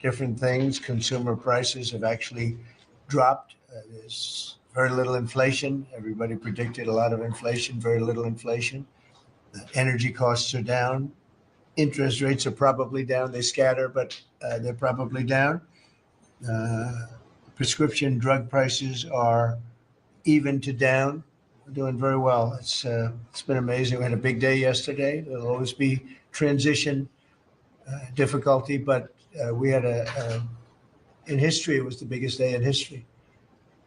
different things. Consumer prices have actually dropped. There's very little inflation. Everybody predicted a lot of inflation, very little inflation. Energy costs are down. Interest rates are probably down. They scatter, but they're probably down. Prescription drug prices are even to down. We're doing very well. It's been amazing. We had a big day yesterday. There'll always be transition difficulty, but we had in history, it was the biggest day in history,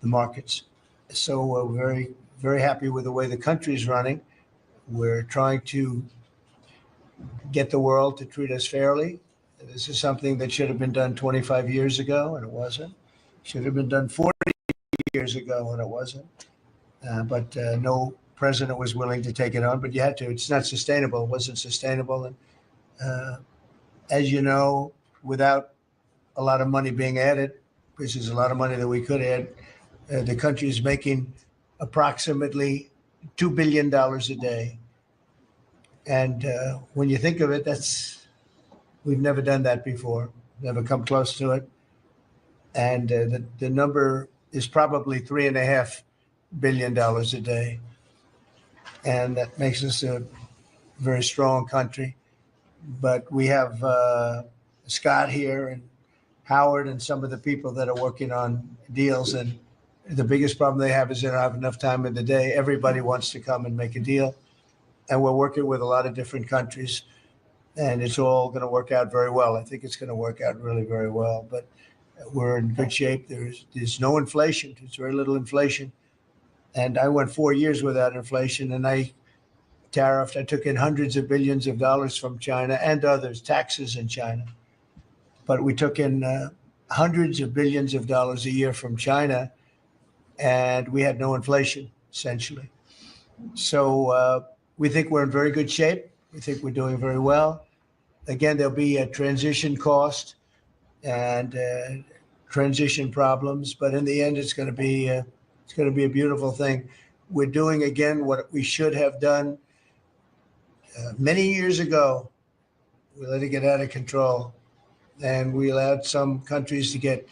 the markets. So we're very, very happy with the way the country is running. We're trying to get the world to treat us fairly. This is something that should have been done 25 years ago, and it wasn't. Should have been done 40 years ago, and it wasn't. But no president was willing to take it on, but you had to. It's not sustainable. It wasn't sustainable. And as you know, without a lot of money being added, which is a lot of money that we could add, the country is making approximately $2 billion a day. And when you think of it, we've never done that before, never come close to it. And the number is probably $3.5 billion a day. And that makes us a very strong country. But we have Scott here and Howard and some of the people that are working on deals. And the biggest problem they have is they don't have enough time in the day. Everybody wants to come and make a deal. And we're working with a lot of different countries, and it's all going to work out very well. I think it's going to work out really very well. But we're in good shape. There's no inflation. There's very little inflation. And I went 4 years without inflation, and I took in hundreds of billions of dollars from China and others, taxes in China. But we took in hundreds of billions of dollars a year from China, and we had no inflation, essentially. So we think we're in very good shape. We think we're doing very well. Again, there'll be a transition cost and transition problems, but in the end, it's going to be a beautiful thing. We're doing again what we should have done many years ago. We let it get out of control, and we allowed some countries to get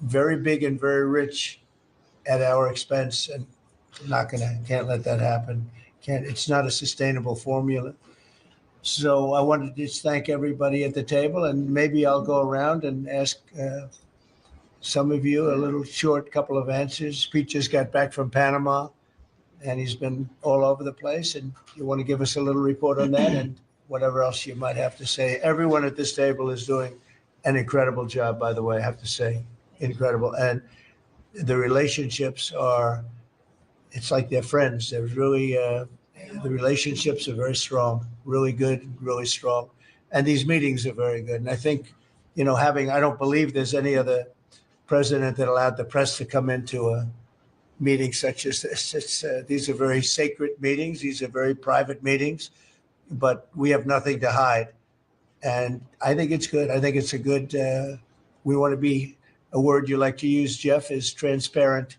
very big and very rich at our expense, and can't let that happen. It's not a sustainable formula. So I wanted to just thank everybody at the table, and maybe I'll go around and ask some of you a little short couple of answers. Pete just got back from Panama, and he's been all over the place. And you want to give us a little report on that and whatever else you might have to say. Everyone at this table is doing an incredible job, by the way, I have to say, incredible. And the relationships it's like they're friends. They're really, the relationships are very strong, really good, really strong. And these meetings are very good. And I think, I don't believe there's any other president that allowed the press to come into a meeting such as this. These are very sacred meetings. These are very private meetings, but we have nothing to hide. And I think it's good. I think it's a good, we want to be, a word you like to use, Jeff, is transparent.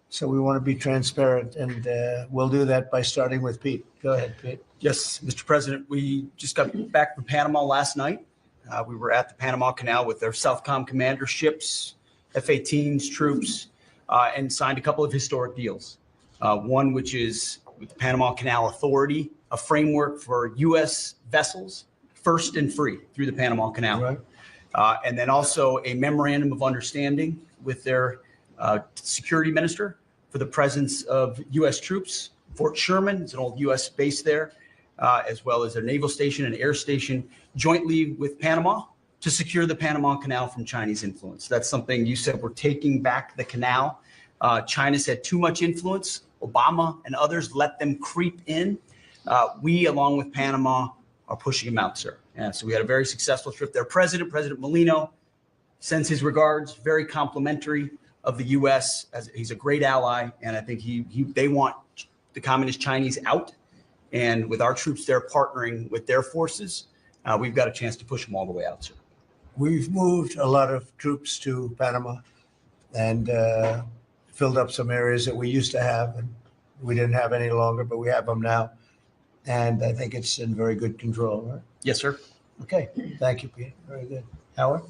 So we want to be transparent, and we'll do that by starting with Pete. Go ahead, Pete. Yes, Mr. President, we just got back from Panama last night. We were at the Panama Canal with their Southcom commander ships, F-18s, troops, and signed a couple of historic deals. One, which is with the Panama Canal Authority, a framework for U.S. vessels, first and free through the Panama Canal. Right. And then also a memorandum of understanding with their security minister for the presence of U.S. troops. Fort Sherman, it's an old U.S. base there, as well as their naval station and air station, jointly with Panama to secure the Panama Canal from Chinese influence. That's something you said, we're taking back the canal. China's had too much influence. Obama and others let them creep in. We, along with Panama, are pushing them out, sir. So we had a very successful trip there. President Molino sends his regards, very complimentary of the U.S. as he's a great ally, and I think they want the communist Chinese out, and with our troops there partnering with their forces, we've got a chance to push them all the way out, sir. We've moved a lot of troops to Panama and filled up some areas that we used to have, and we didn't have any longer, but we have them now, and I think it's in very good control, right? Yes, sir. Okay, thank you, Pete. Very good. Howard?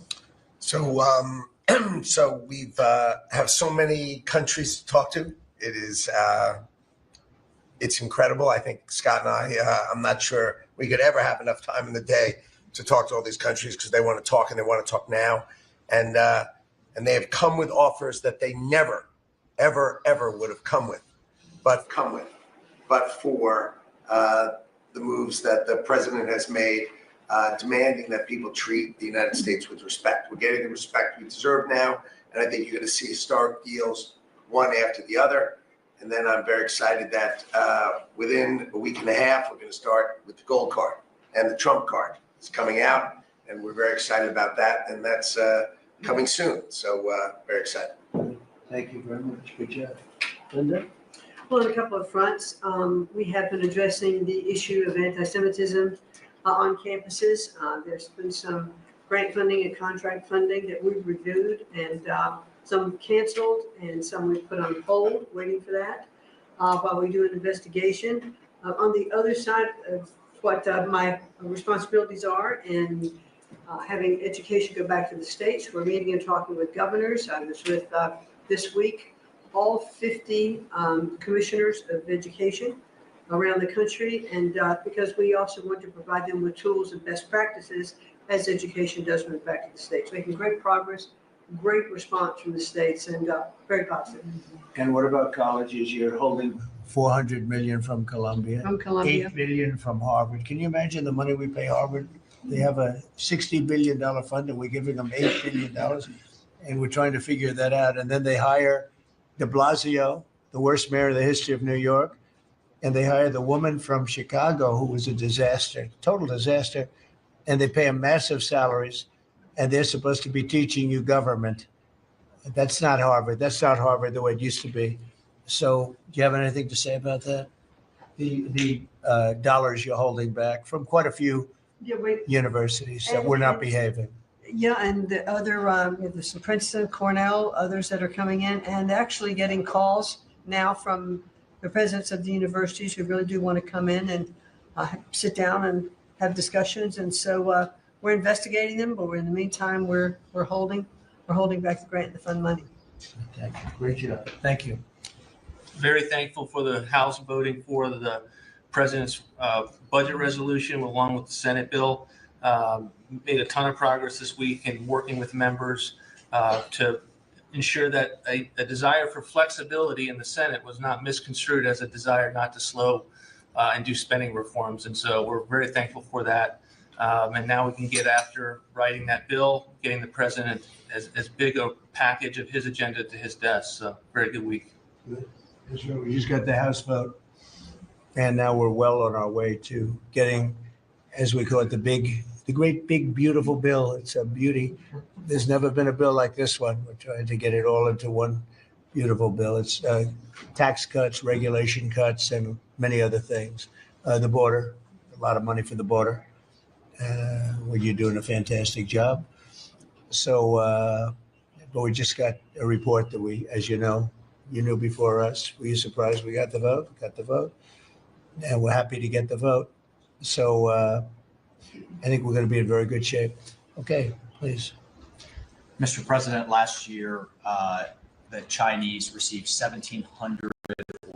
So we've have so many countries to talk to. It is it's incredible. I think Scott and I'm not sure we could ever have enough time in the day to talk to all these countries because they want to talk and they want to talk now, and they have come with offers that they never, ever would have come with, but for the moves that the president has made, demanding that people treat the United States with respect. We're getting the respect we deserve now, and I think you're going to see historic deals, one after the other. And then I'm very excited that within a week and a half, we're going to start with the gold card, and the Trump card is coming out, and we're very excited about that, and that's coming soon. So very excited. Thank you very much. Good job. Linda? Well, on a couple of fronts, we have been addressing the issue of anti-Semitism on campuses. There's been some grant funding and contract funding that we've reviewed, and some canceled and some we've put on hold, waiting for that, while we do an investigation. On the other side of what my responsibilities are in having education go back to the states, we're meeting and talking with governors. I was with this week all 50 commissioners of education around the country, and because we also want to provide them with tools and best practices as education does move back to the states. Making great progress, great response from the states, and very positive. And what about colleges? You're holding $400 million from Columbia, From Columbia. $8 billion from Harvard. Can you imagine the money we pay Harvard? They have a $60 billion fund, and we're giving them $8 billion, and we're trying to figure that out. And then they hire de Blasio, the worst mayor in the history of New York, and they hire the woman from Chicago who was a disaster, total disaster, and they pay them massive salaries, and they're supposed to be teaching you government. That's not Harvard. That's not Harvard the way it used to be. So do you have anything to say about that? The dollars you're holding back from quite a few universities that were not behaving. Yeah, and the other, there's some Princeton, Cornell, others that are coming in, and actually getting calls now from the presidents of the universities who really do want to come in and sit down and have discussions. And so we're investigating them, but in the meantime, we're holding back the grant and the fund money. Thank you. Great job. Thank you. Very thankful for the House voting for the president's budget resolution along with the Senate bill. Made a ton of progress this week in working with members to ensure that a desire for flexibility in the Senate was not misconstrued as a desire not to slow and do spending reforms. And so we're very thankful for that. And now we can get after writing that bill, getting the president as big a package of his agenda to his desk. So very good week. Good. That's right. We just got the House vote, and now we're well on our way to getting, as we call it, the great big beautiful bill. It's a beauty. There's never been a bill like this one. We're trying to get it all into one beautiful bill. It's tax cuts, regulation cuts, and many other things. The border, a lot of money for the border. Well, you're doing a fantastic job. So, but we just got a report that we, as you know, you knew before us. Were you surprised we got the vote? Got the vote. And we're happy to get the vote. So I think we're going to be in very good shape. Okay, please. Mr. President, last year, the Chinese received 1,700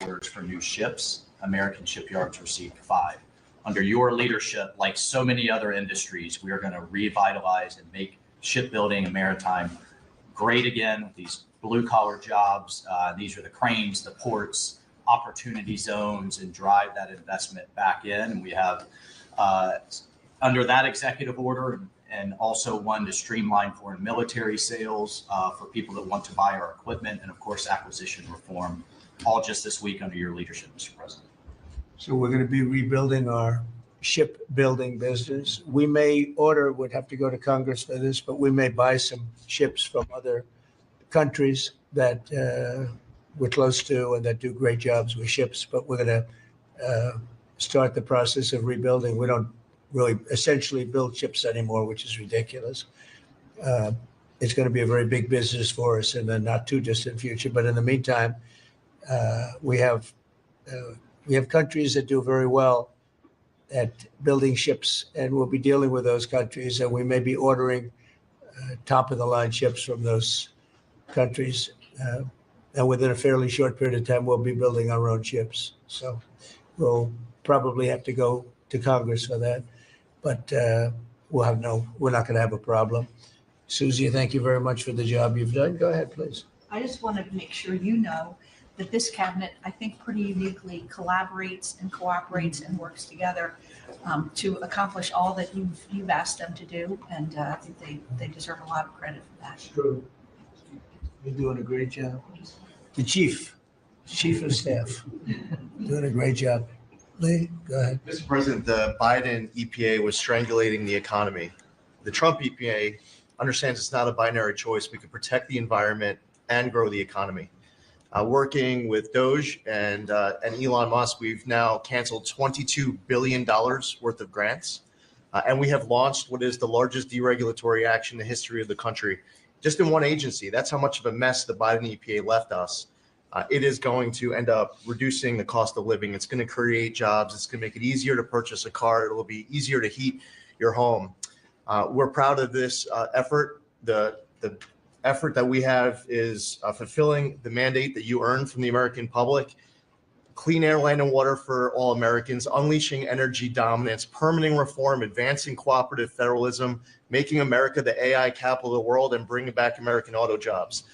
orders for new ships. American shipyards received 5. Under your leadership, like so many other industries, we are going to revitalize and make shipbuilding and maritime great again with these blue-collar jobs. These are the cranes, the ports, opportunity zones, and drive that investment back in. And we have, under that executive order, and also one to streamline foreign military sales for people that want to buy our equipment, and of course, acquisition reform, all just this week under your leadership, Mr. President. So we're going to be rebuilding our shipbuilding business. We may order, would have to go to Congress for this, but we may buy some ships from other countries that we're close to and that do great jobs with ships. But we're going to start the process of rebuilding. We don't really essentially build ships anymore, which is ridiculous. It's going to be a very big business for us in the not too distant future. But in the meantime, we have countries that do very well at building ships, and we'll be dealing with those countries, and we may be ordering top of the line ships from those countries. And within a fairly short period of time, we'll be building our own ships. So we'll probably have to go to Congress for that, but we're not going to have a problem. Susie, thank you very much for the job you've done. Go ahead, please. I just wanted to make sure you know that this cabinet, I think, pretty uniquely collaborates and cooperates and works together to accomplish all that you've asked them to do, and I think they deserve a lot of credit for that. True. You're doing a great job. The chief of staff, doing a great job. Lee, go ahead. Mr. President, the Biden EPA was strangulating the economy. The Trump EPA understands it's not a binary choice. We could protect the environment and grow the economy. Working with Doge and Elon Musk, we've now canceled $22 billion worth of grants. And we have launched what is the largest deregulatory action in the history of the country, just in one agency. That's how much of a mess the Biden EPA left us. It is going to end up reducing the cost of living. It's going to create jobs. It's going to make it easier to purchase a car. It will be easier to heat your home. We're proud of this effort. The effort that we have is fulfilling the mandate that you earned from the American public. Clean air, land, and water for all Americans, unleashing energy dominance, permitting reform, advancing cooperative federalism, making America the AI capital of the world, and bringing back American auto jobs.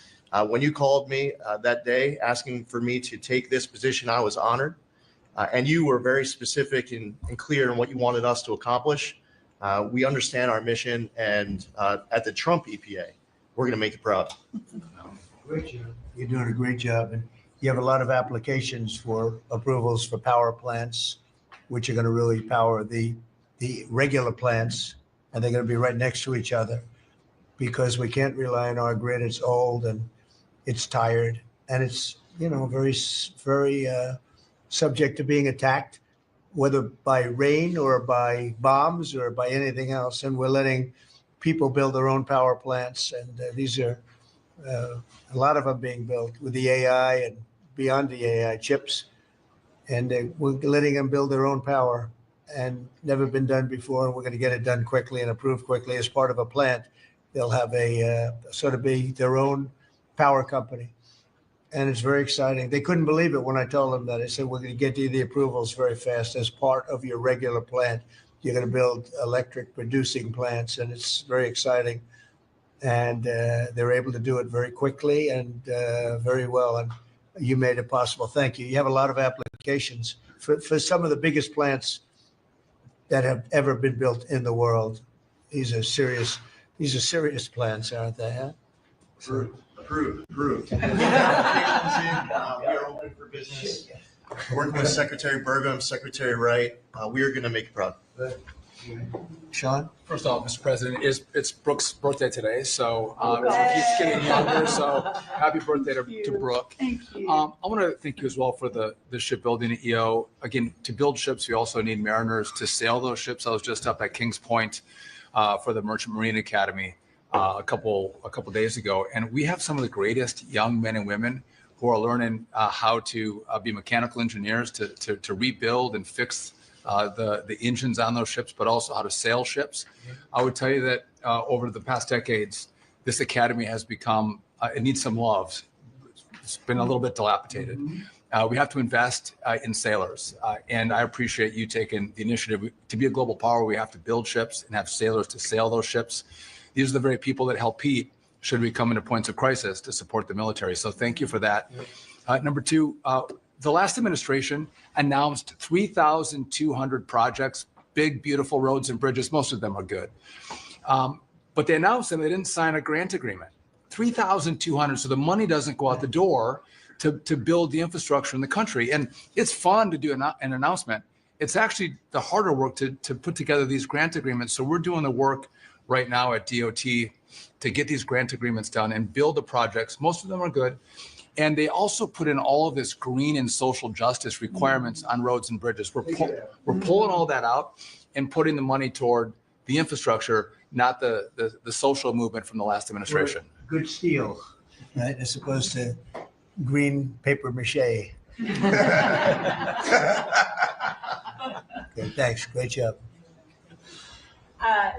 When you called me that day asking for me to take this position, I was honored. And you were very specific and clear in what you wanted us to accomplish. We understand our mission, and at the Trump EPA, we're going to make you proud. Great job. You're doing a great job. And you have a lot of applications for approvals for power plants, which are going to really power the regular plants, and they're going to be right next to each other because we can't rely on our grid. It's old and it's tired, and it's, very subject to being attacked, whether by rain or by bombs or by anything else. And we're letting people build their own power plants, and these are a lot of them being built with the AI and beyond the AI chips, and we're letting them build their own power, and never been done before. And we're going to get it done quickly and approved quickly as part of a plant. They'll have a sort of be their own power company, and it's very exciting. They couldn't believe it when I told them that. I said, we're going to get you the approvals very fast as part of your regular plant. You're going to build electric producing plants, and it's very exciting. And they're able to do it very quickly and very well. And you made it possible. Thank you. You have a lot of applications for some of the biggest plants that have ever been built in the world. These are serious plants, aren't they? Huh? Approved. We are open for business. Working with Secretary Burgum, Secretary Wright, we are going to make you proud. Sean? First off, Mr. President, it's Brooke's birthday today, so she keeps getting younger. So happy birthday to Brooke. Thank you. I want to thank you as well for the shipbuilding at EO. Again, to build ships, we also need mariners to sail those ships. I was just up at Kings Point for the Merchant Marine Academy a couple days ago, and we have some of the greatest young men and women who are learning how to be mechanical engineers to rebuild and fix the engines on those ships, but also how to sail ships. I would tell you that over the past decades, this academy has become, it needs some love. It's been a little bit dilapidated. We have to invest in sailors. And I appreciate you taking the initiative. To be a global power, we have to build ships and have sailors to sail those ships. These are the very people that help Pete should we come into points of crisis to support the military. So thank you for that. Number two, the last administration announced 3,200 projects, big, beautiful roads and bridges. Most of them are good. But they announced them, they didn't sign a grant agreement. 3,200, so the money doesn't go out the door to build the infrastructure in the country. And it's fun to do an announcement. It's actually the harder work to put together these grant agreements. So we're doing the work right now at DOT to get these grant agreements done and build the projects. Most of them are good. And they also put in all of this green and social justice requirements on roads and bridges. We're pulling all that out and putting the money toward the infrastructure, not the social movement from the last administration. Good steel, right? As opposed to green paper mache. Okay, thanks. Great job.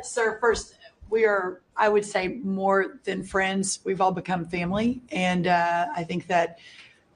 Sir, first, we are, I would say, more than friends. We've all become family. And I think that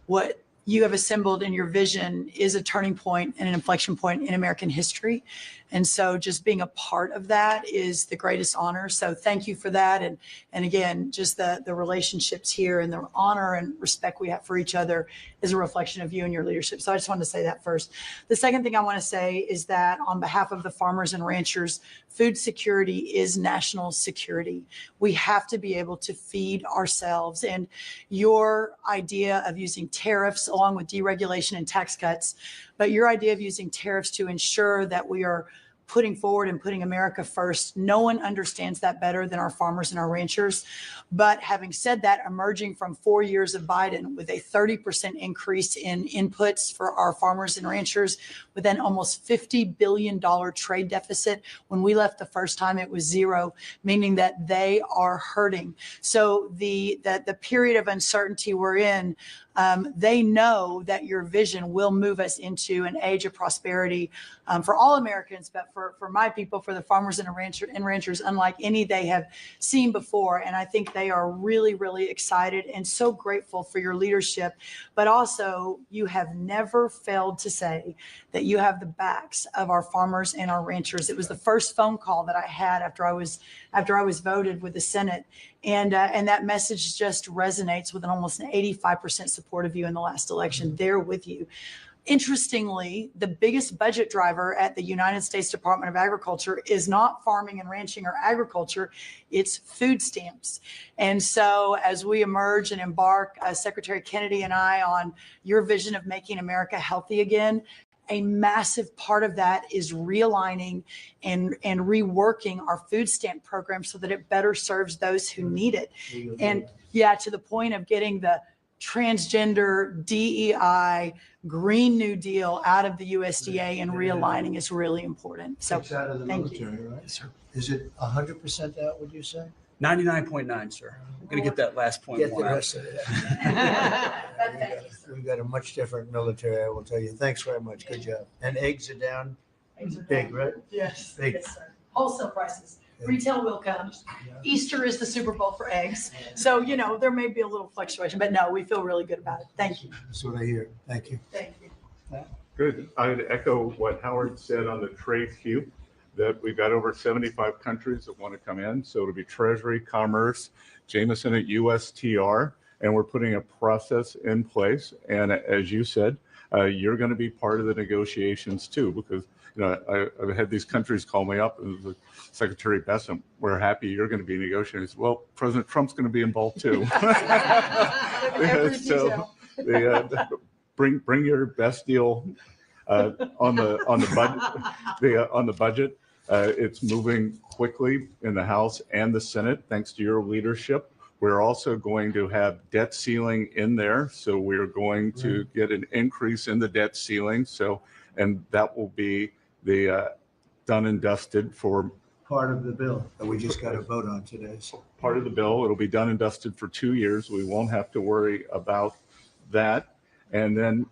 what you have assembled in your vision is a turning point and an inflection point in American history. And so just being a part of that is the greatest honor. So thank you for that. And again, just the relationships here and the honor and respect we have for each other is a reflection of you and your leadership. So I just wanted to say that first. The second thing I want to say is that on behalf of the farmers and ranchers, food security is national security. We have to be able to feed ourselves. And your idea of using tariffs along with deregulation and tax cuts, but your idea of using tariffs to ensure that we are putting forward and putting America first, no one understands that better than our farmers and our ranchers. But having said that, emerging from 4 years of Biden with a 30% increase in inputs for our farmers and ranchers, with an almost $50 billion trade deficit. When we left the first time, it was zero, meaning that they are hurting. So the period of uncertainty we're in, they know that your vision will move us into an age of prosperity for all Americans, but for my people, for the farmers and ranchers, unlike any they have seen before. And I think they are really, really excited and so grateful for your leadership. But also, you have never failed to say that you have the backs of our farmers and our ranchers. It was the first phone call that I had after I was voted with the Senate. And that message just resonates with an almost an 85% support of you in the last election. They're with you. Interestingly, the biggest budget driver at the United States Department of Agriculture is not farming and ranching or agriculture, it's food stamps. And so as we emerge and embark, Secretary Kennedy and I, on your vision of making America healthy again, a massive part of that is realigning and reworking our food stamp program so that it better serves those who need it. And yeah, to the point of getting the transgender, DEI, Green New Deal out of the USDA and realigning is really important. So It's out of the thank you. military, right? Yes, sir. Is it 100% out, would you say? 99.9, sir. I'm going to get that last point Get the more out. rest of it. We've got a much different military, I will tell you. Thanks very much. Good job. And eggs are down big, right? Yes. Big. Yes, sir. Wholesale prices. Retail will come. Easter is the Super Bowl for eggs. So, there may be a little fluctuation, but no, we feel really good about it. Thank you. That's what I hear. Thank you. Thank you. Good. I'd echo what Howard said on the trade queue, that we've got over 75 countries that want to come in. So it'll be Treasury, Commerce, Jameson at USTR, and we're putting a process in place. And as you said, you're going to be part of the negotiations too, because I've had these countries call me up and the Secretary Bessent, we're happy you're going to be negotiating. Well, President Trump's going to be involved too. So bring your best deal on the budget. It's moving quickly in the House and the Senate, thanks to your leadership. We're also going to have debt ceiling in there. So we're going to get an increase in the debt ceiling. And that will be the done and dusted for Part of the bill that we just got to vote on today. So. part of the bill. It'll be done and dusted for 2 years. We won't have to worry about that. And then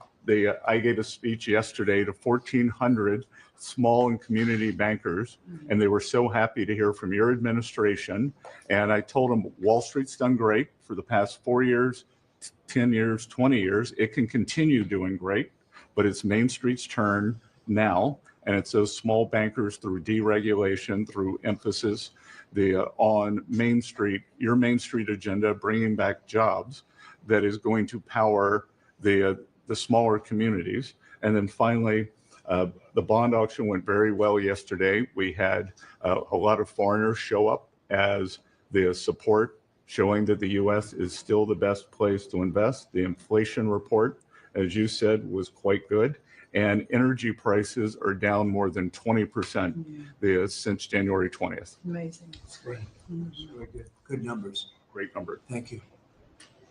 I gave a speech yesterday to 1,400 small and community bankers, and they were so happy to hear from your administration. And I told them Wall Street's done great for the past 4 years, 10 years, 20 years. It can continue doing great, but it's Main Street's turn now. And it's those small bankers through deregulation, through emphasis on Main Street, your Main Street agenda, bringing back jobs, that is going to power the smaller communities. And then finally, the bond auction went very well yesterday. We had a lot of foreigners show up as the support, showing that the U.S. is still the best place to invest. The inflation report, as you said, was quite good. And energy prices are down more than 20% since January 20th. Amazing. That's great. Very good. Good numbers. Great number. Thank you.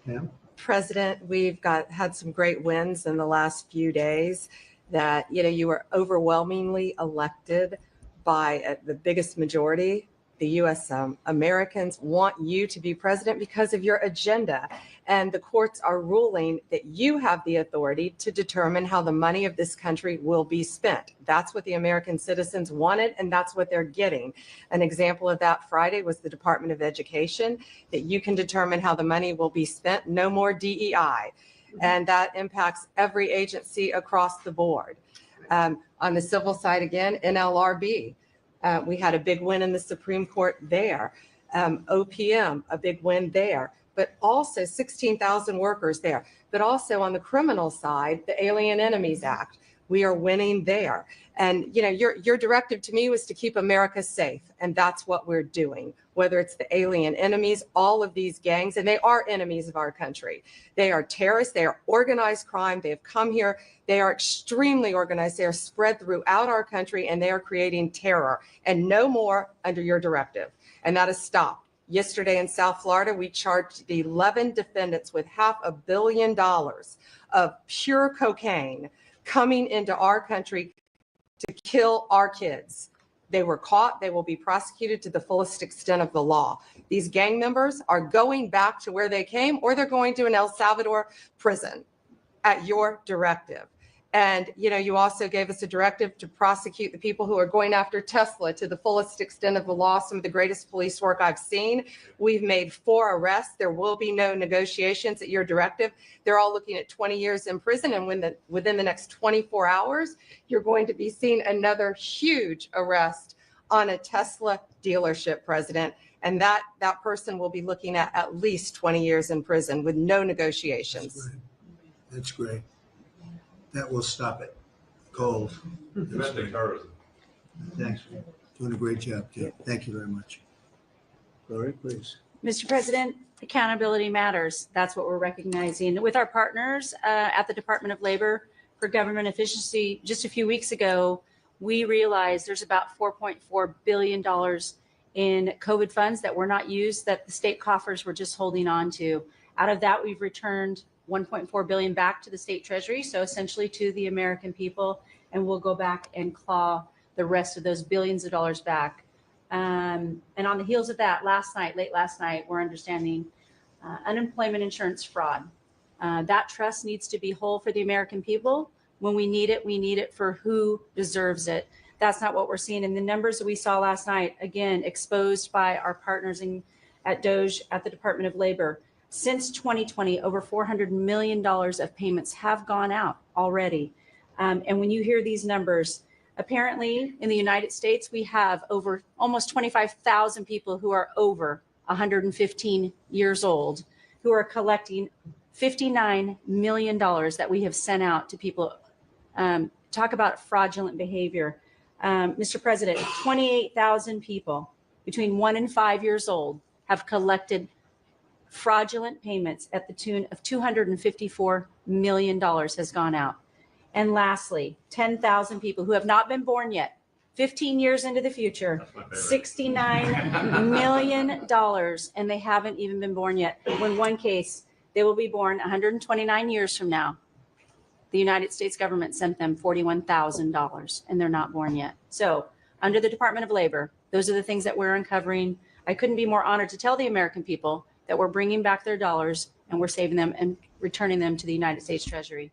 Pam? President, we've had some great wins in the last few days. That you were overwhelmingly elected by the biggest majority the U.S. Americans want you to be president because of your agenda. And the courts are ruling that you have the authority to determine how the money of this country will be spent. That's what the American citizens wanted, and that's what they're getting. An example of that Friday was the Department of Education, that you can determine how the money will be spent. No more DEI. And that impacts every agency across the board. On the civil side, again, NLRB. We had a big win in the Supreme Court there. OPM, a big win there, but also 16,000 workers there. But also on the criminal side, the Alien Enemies Act, we are winning there. And your directive to me was to keep America safe, and that's what we're doing. Whether it's the alien enemies, all of these gangs, and they are enemies of our country. They are terrorists. They are organized crime. They have come here. They are extremely organized. They are spread throughout our country, and they are creating terror. And no more under your directive. And that is stopped. Yesterday in South Florida, we charged 11 defendants with $500 million of pure cocaine coming into our country to kill our kids. They were caught. They will be prosecuted to the fullest extent of the law. These gang members are going back to where they came, or they're going to an El Salvador prison at your directive. And, you also gave us a directive to prosecute the people who are going after Tesla to the fullest extent of the law, some of the greatest police work I've seen. We've made 4 arrests. There will be no negotiations at your directive. They're all looking at 20 years in prison. And within the next 24 hours, you're going to be seeing another huge arrest on a Tesla dealership, President. And that person will be looking at least 20 years in prison with no negotiations. That's great. That will stop it. Cold. Domestic terrorism. Thanks. Doing a great job, too. Thank you very much. Gloria, please. Mr. President, accountability matters. That's what we're recognizing with our partners at the Department of Labor for Government Efficiency. Just a few weeks ago, we realized there's about $4.4 billion in COVID funds that were not used, that the state coffers were just holding on to. Out of that, we've returned $1.4 billion back to the state treasury, so essentially to the American people, and we'll go back and claw the rest of those billions of dollars back. And on the heels of that, late last night, we're understanding unemployment insurance fraud. That trust needs to be whole for the American people. When we need it for who deserves it. That's not what we're seeing in the numbers that we saw last night, again, exposed by our partners at DOJ at the Department of Labor. Since 2020, over $400 million of payments have gone out already. And when you hear these numbers, apparently in the United States, we have over almost 25,000 people who are over 115 years old, who are collecting $59 million that we have sent out to people. Talk about fraudulent behavior. Mr. President, 28,000 people between 1 and 5 years old have collected fraudulent payments at the tune of $254 million has gone out. And lastly, 10,000 people who have not been born yet, 15 years into the future, $69 million, and they haven't even been born yet. In one case, they will be born 129 years from now. The United States government sent them $41,000 and they're not born yet. So under the Department of Labor, those are the things that we're uncovering. I couldn't be more honored to tell the American people that we're bringing back their dollars and we're saving them and returning them to the United States Treasury.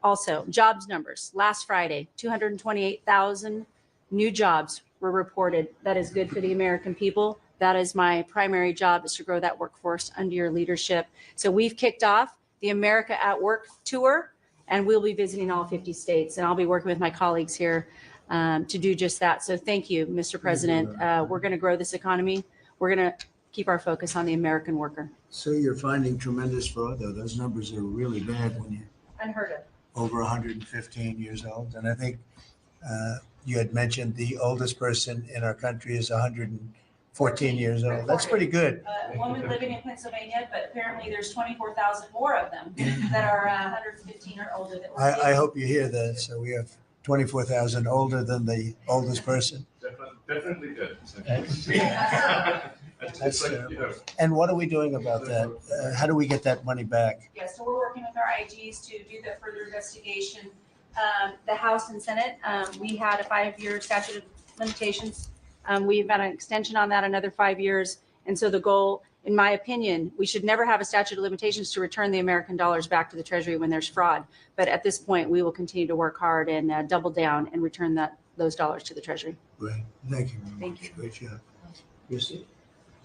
Also, jobs numbers. Last Friday, 228,000 new jobs were reported. That is good for the American people. That is my primary job, is to grow that workforce under your leadership. So we've kicked off the America at Work tour, and we'll be visiting all 50 states. And I'll be working with my colleagues here to do just that. So thank you, Mr. President. We're going to grow this economy. We're going to keep our focus on the American worker. So you're finding tremendous fraud, though. Those numbers are really bad when you're Unheard of. over 115 years old. And I think you had mentioned the oldest person in our country is 114 years old. That's pretty good. A woman living in Pennsylvania, but apparently there's 24,000 more of them that are 115 or older. That I hope you hear that. So we have 24,000 older than the oldest person. Definitely good. That's terrible. And what are we doing about that? How do we get that money back? Yeah, so we're working with our IGs to do the further investigation. The House and Senate, we had a 5-year statute of limitations We've got an extension on that, another 5 years. And so the goal, in my opinion, we should never have a statute of limitations to return the American dollars back to the Treasury when there's fraud. But at this point, we will continue to work hard and double down and return those dollars to the Treasury. Great. Thank you very Thank much. Great job. Christy?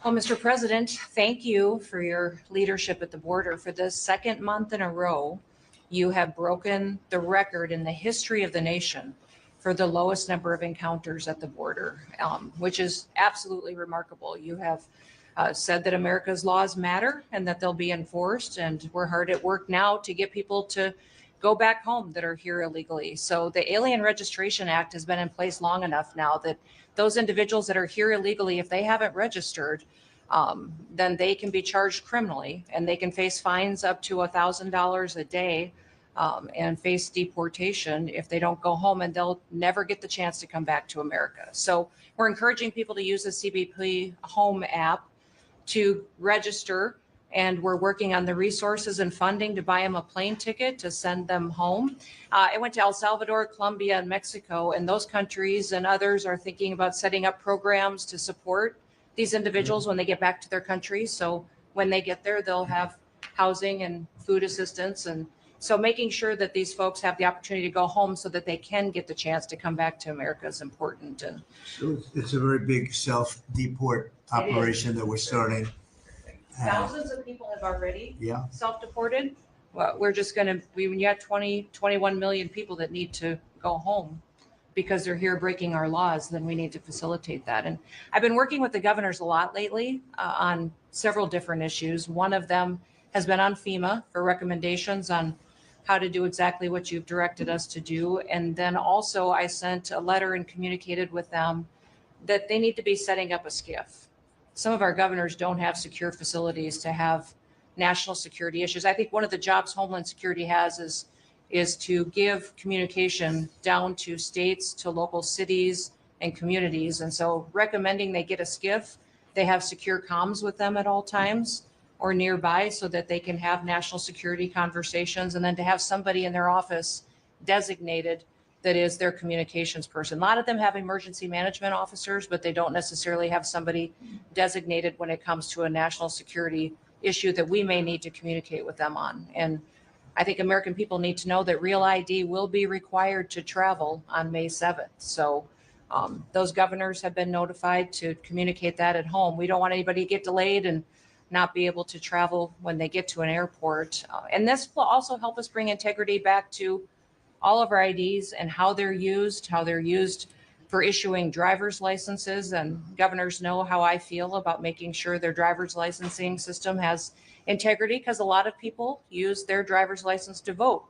Well, Mr. President, thank you for your leadership at the border. For the second month in a row, you have broken the record in the history of the nation for the lowest number of encounters at the border, which is absolutely remarkable. You have said that America's laws matter and that they'll be enforced, and we're hard at work now to get people to go back home that are here illegally. So the Alien Registration Act has been in place long enough now that those individuals that are here illegally, if they haven't registered, then they can be charged criminally and they can face fines up to $1,000 a day and face deportation if they don't go home, and they'll never get the chance to come back to America. So we're encouraging people to use the CBP Home app to register, and we're working on the resources and funding to buy them a plane ticket to send them home. I went to El Salvador, Colombia, and Mexico, and those countries and others are thinking about setting up programs to support these individuals when they get back to their countries. So when they get there, they'll have housing and food assistance. And so making sure that these folks have the opportunity to go home so that they can get the chance to come back to America is important. And So it's a very big self-deport operation that we're starting. thousands of people have already Yeah. self-deported. Well, we're just going to, when you got 21 million people that need to go home because they're here breaking our laws, then we need to facilitate that. And I've been working with the governors a lot lately on several different issues. One of them has been on FEMA for recommendations on how to do exactly what you've directed us to do. And then also I sent a letter and communicated with them that they need to be setting up a SCIF. Some of our governors don't have secure facilities to have national security issues. I think one of the jobs Homeland Security has is to give communication down to states, to local cities and communities. And so recommending they get a SCIF, they have secure comms with them at all times or nearby so that they can have national security conversations, and then to have somebody in their office designated that is their communications person. A lot of them have emergency management officers, but they don't necessarily have somebody designated when it comes to a national security issue that we may need to communicate with them on. And I think American people need to know that Real ID will be required to travel on May 7th. So those governors have been notified to communicate that at home. We don't want anybody to get delayed and not be able to travel when they get to an airport. And this will also help us bring integrity back to all of our IDs and how they're used for issuing driver's licenses. And governors know how I feel about making sure their driver's licensing system has integrity, because a lot of people use their driver's license to vote.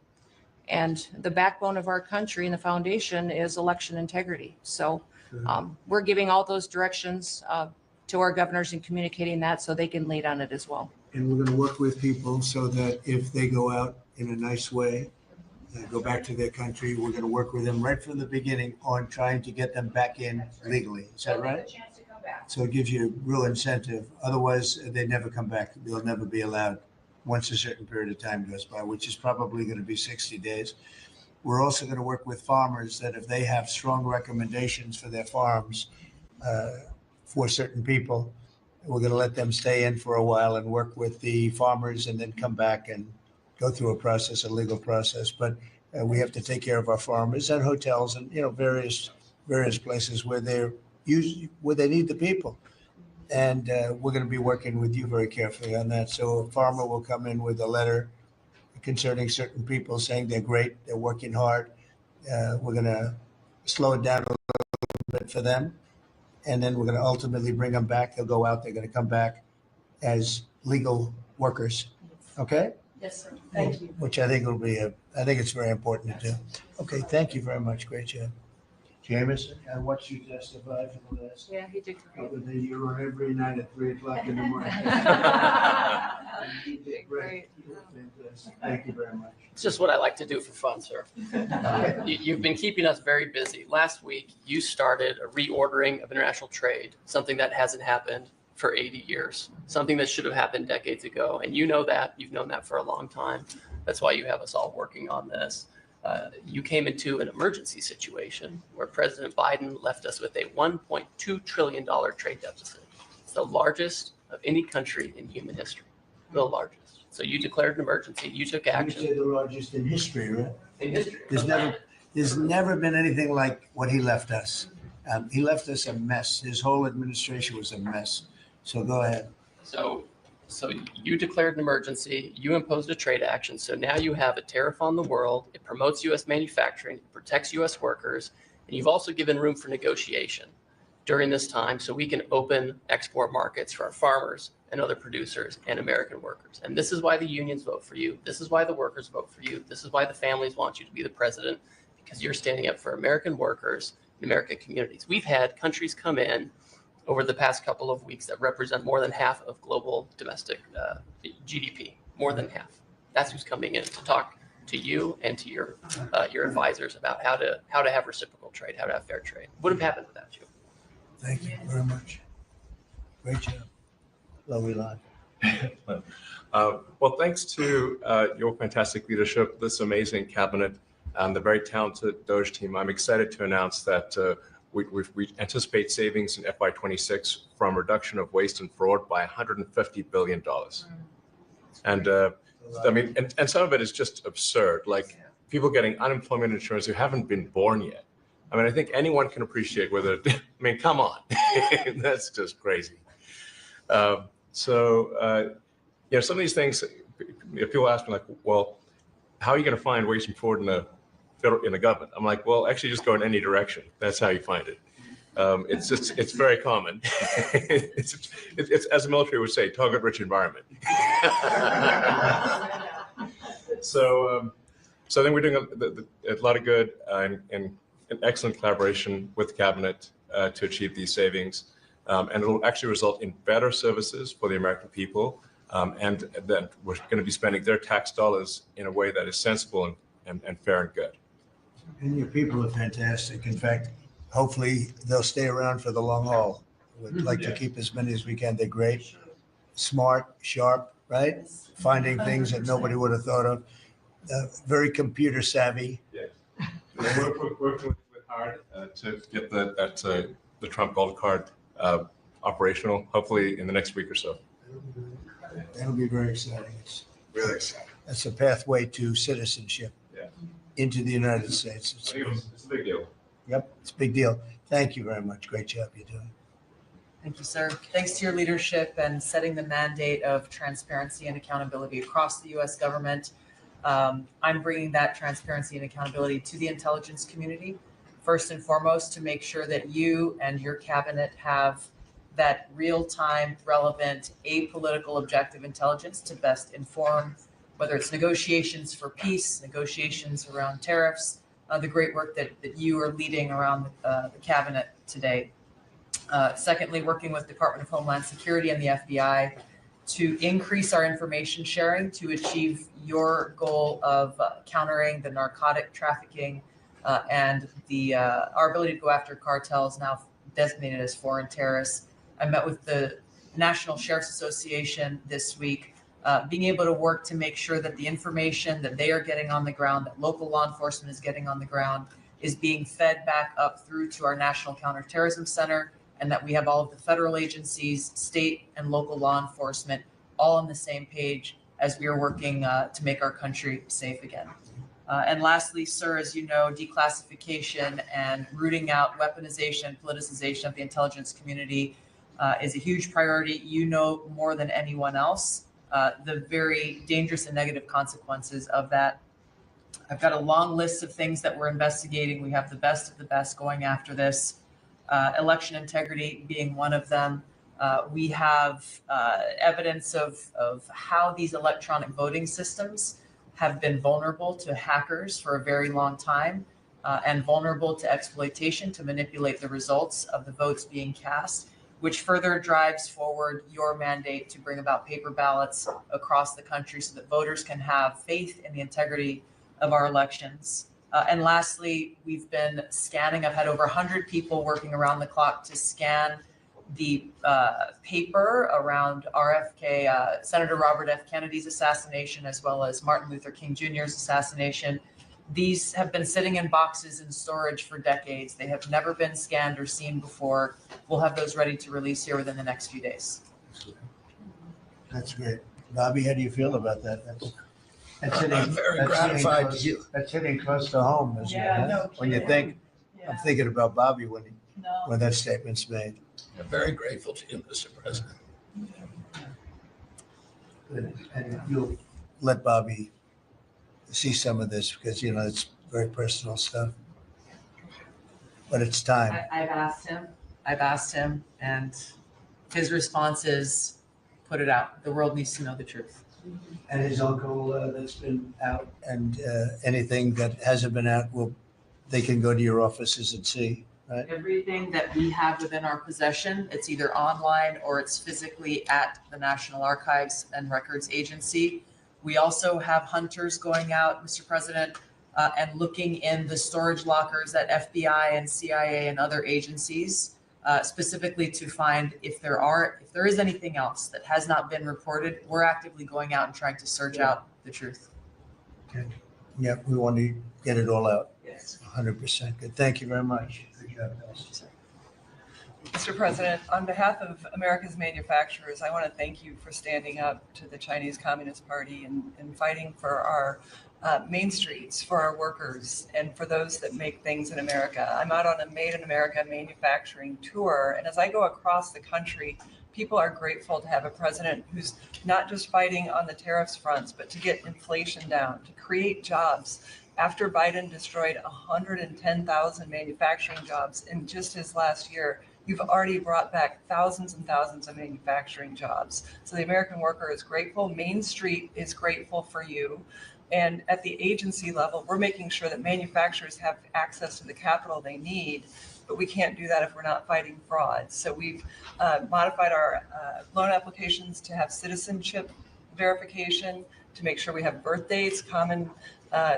And the backbone of our country and the foundation is election integrity. So we're giving all those directions to our governors and communicating that so they can lead on it as well. And we're going to work with people so that if they go out in a nice way, go back to their country, we're going to work with them right from the beginning on trying to get them back in legally. Is that right? So it gives you a real incentive. Otherwise, they never come back. They'll never be allowed once a certain period of time goes by, which is probably going to be 60 days. We're also going to work with farmers that if they have strong recommendations for their farms for certain people, we're going to let them stay in for a while and work with the farmers and then come back and go through a legal process. But we have to take care of our farmers and hotels and, various places where they need the people. And we're going to be working with you very carefully on that. So a farmer will come in with a letter concerning certain people saying they're great, they're working hard. We're going to slow it down a little bit for them. And then we're going to ultimately bring them back. They'll go out, they're going to come back as legal workers. Okay? Yes, sir. Thank you. Which I think I think it's very important to do. Okay, thank you very much. Great job. Jameson, I watched you testify for the last Yeah, he did couple of days. You're on every night at 3:00 in the morning. You did great. Fantastic. Thank you very much. It's just what I like to do for fun, sir. You've been keeping us very busy. Last week, you started a reordering of international trade, something that hasn't happened for 80 years, something that should have happened decades ago. And you know that. You've known that for a long time. That's why you have us all working on this. you came into an emergency situation where President Biden left us with a $1.2 trillion trade deficit. It's the largest of any country in human history, the largest. So you declared an emergency, you took You action. say the largest in history, right? In history. There's never been anything like what he left us. He left us a mess. His whole administration was a mess. So go ahead. So you declared an emergency, you imposed a trade action. So now you have a tariff on the world. It promotes U.S. manufacturing, it protects U.S. workers, and you've also given room for negotiation during this time so we can open export markets for our farmers and other producers and American workers. And this is why the unions vote for you. This is why the workers vote for you. This is why the families want you to be the president, because you're standing up for American workers and American communities. We've had countries come in over the past couple of weeks that represent more than half of global domestic GDP, more than half. That's who's coming in to talk to you and to your advisors about how to have reciprocal trade, how to have fair trade. Wouldn't have happened without you. Thank you very much. Great job. Lovely lot. Well, thanks to your fantastic leadership, this amazing cabinet, and the very talented Doge team, I'm excited to announce that we anticipate savings in FY26 from reduction of waste and fraud by $150 billion. And I mean, and some of it is just absurd, like people getting unemployment insurance who haven't been born yet. I mean, I think anyone can appreciate whether, I mean, come on, that's just crazy. So, you know, some of these things, if people ask me like, well, how are you going to find waste and fraud in the government? I'm like, well, actually just go in any direction. That's how you find it. It's very common. it's as the military would say, target rich environment. So I think we're doing a lot of good and an excellent collaboration with the cabinet to achieve these savings. And it'll actually result in better services for the American people. And then we're going to be spending their tax dollars in a way that is sensible and fair and good. And your people are fantastic. In fact, hopefully they'll stay around for the long haul. We'd like to keep as many as we can. They're great, smart, sharp, right? Finding things that nobody would have thought of. Very computer savvy. Yes. We're working with hard to get the Trump Gold Card operational, hopefully in the next week or so. That'll be very exciting. It's Really exciting. That's a pathway to citizenship into the United States. It's a big deal. Yep, it's a big deal. Thank you very much. Great job you're doing. Thank you, sir. Thanks to your leadership and setting the mandate of transparency and accountability across the U.S. government. I'm bringing that transparency and accountability to the intelligence community, first and foremost, to make sure that you and your cabinet have that real-time, relevant, apolitical, objective intelligence to best inform, whether it's negotiations for peace, negotiations around tariffs, the great work that you are leading around the cabinet today. Secondly, working with Department of Homeland Security and the FBI to increase our information sharing to achieve your goal of countering the narcotic trafficking and our ability to go after cartels now designated as foreign terrorists. I met with the National Sheriff's Association this week, being able to work to make sure that the information that they are getting on the ground, that local law enforcement is getting on the ground, is being fed back up through to our National Counterterrorism Center, and that we have all of the federal agencies, state and local law enforcement, all on the same page as we are working to make our country safe again. And lastly, sir, as you know, declassification and rooting out weaponization, politicization of the intelligence community is a huge priority. You know more than anyone else the very dangerous and negative consequences of that. I've got a long list of things that we're investigating. We have the best of the best going after this. Election integrity being one of them. We have evidence of how these electronic voting systems have been vulnerable to hackers for a very long time and vulnerable to exploitation to manipulate the results of the votes being cast, which further drives forward your mandate to bring about paper ballots across the country so that voters can have faith in the integrity of our elections. And lastly, we've been scanning. I've had over 100 people working around the clock to scan the paper around RFK, Senator Robert F. Kennedy's assassination, as well as Martin Luther King Jr.'s assassination, These have been sitting in boxes in storage for decades. They have never been scanned or seen before. We'll have those ready to release here within the next few days. That's great. Bobby, how do you feel about that? That's hitting, I'm very that's hitting gratified close- to you. That's hitting close to home, isn't it? Yeah, huh? no When you kidding. think, I'm thinking about Bobby when No. that statement's made. I'm very grateful to you, Mr. President. And you'll let Bobby see some of this because, it's very personal stuff. But it's time. I've asked him, and his response is, put it out. The world needs to know the truth. And his uncle that's been out and anything that hasn't been out, they can go to your offices and see, right? Everything that we have within our possession, it's either online or it's physically at the National Archives and Records Agency. We also have hunters going out, Mr. President, and looking in the storage lockers at FBI and CIA and other agencies, specifically to find if there is anything else that has not been reported. We're actively going out and trying to search out the truth. Okay. Yeah, we want to get it all out. Yes. 100%. Good. Thank you very much. Good job, guys. Mr. President, on behalf of America's manufacturers, I want to thank you for standing up to the Chinese Communist Party and fighting for our main streets, for our workers, and for those that make things in America. I'm out on a Made in America manufacturing tour, and as I go across the country, people are grateful to have a president who's not just fighting on the tariffs fronts, but to get inflation down, to create jobs. After Biden destroyed 110,000 manufacturing jobs in just his last year, you've already brought back thousands and thousands of manufacturing jobs. So the American worker is grateful. Main Street is grateful for you. And at the agency level, we're making sure that manufacturers have access to the capital they need, but we can't do that if we're not fighting fraud. So we've modified our loan applications to have citizenship verification, to make sure we have birth dates, common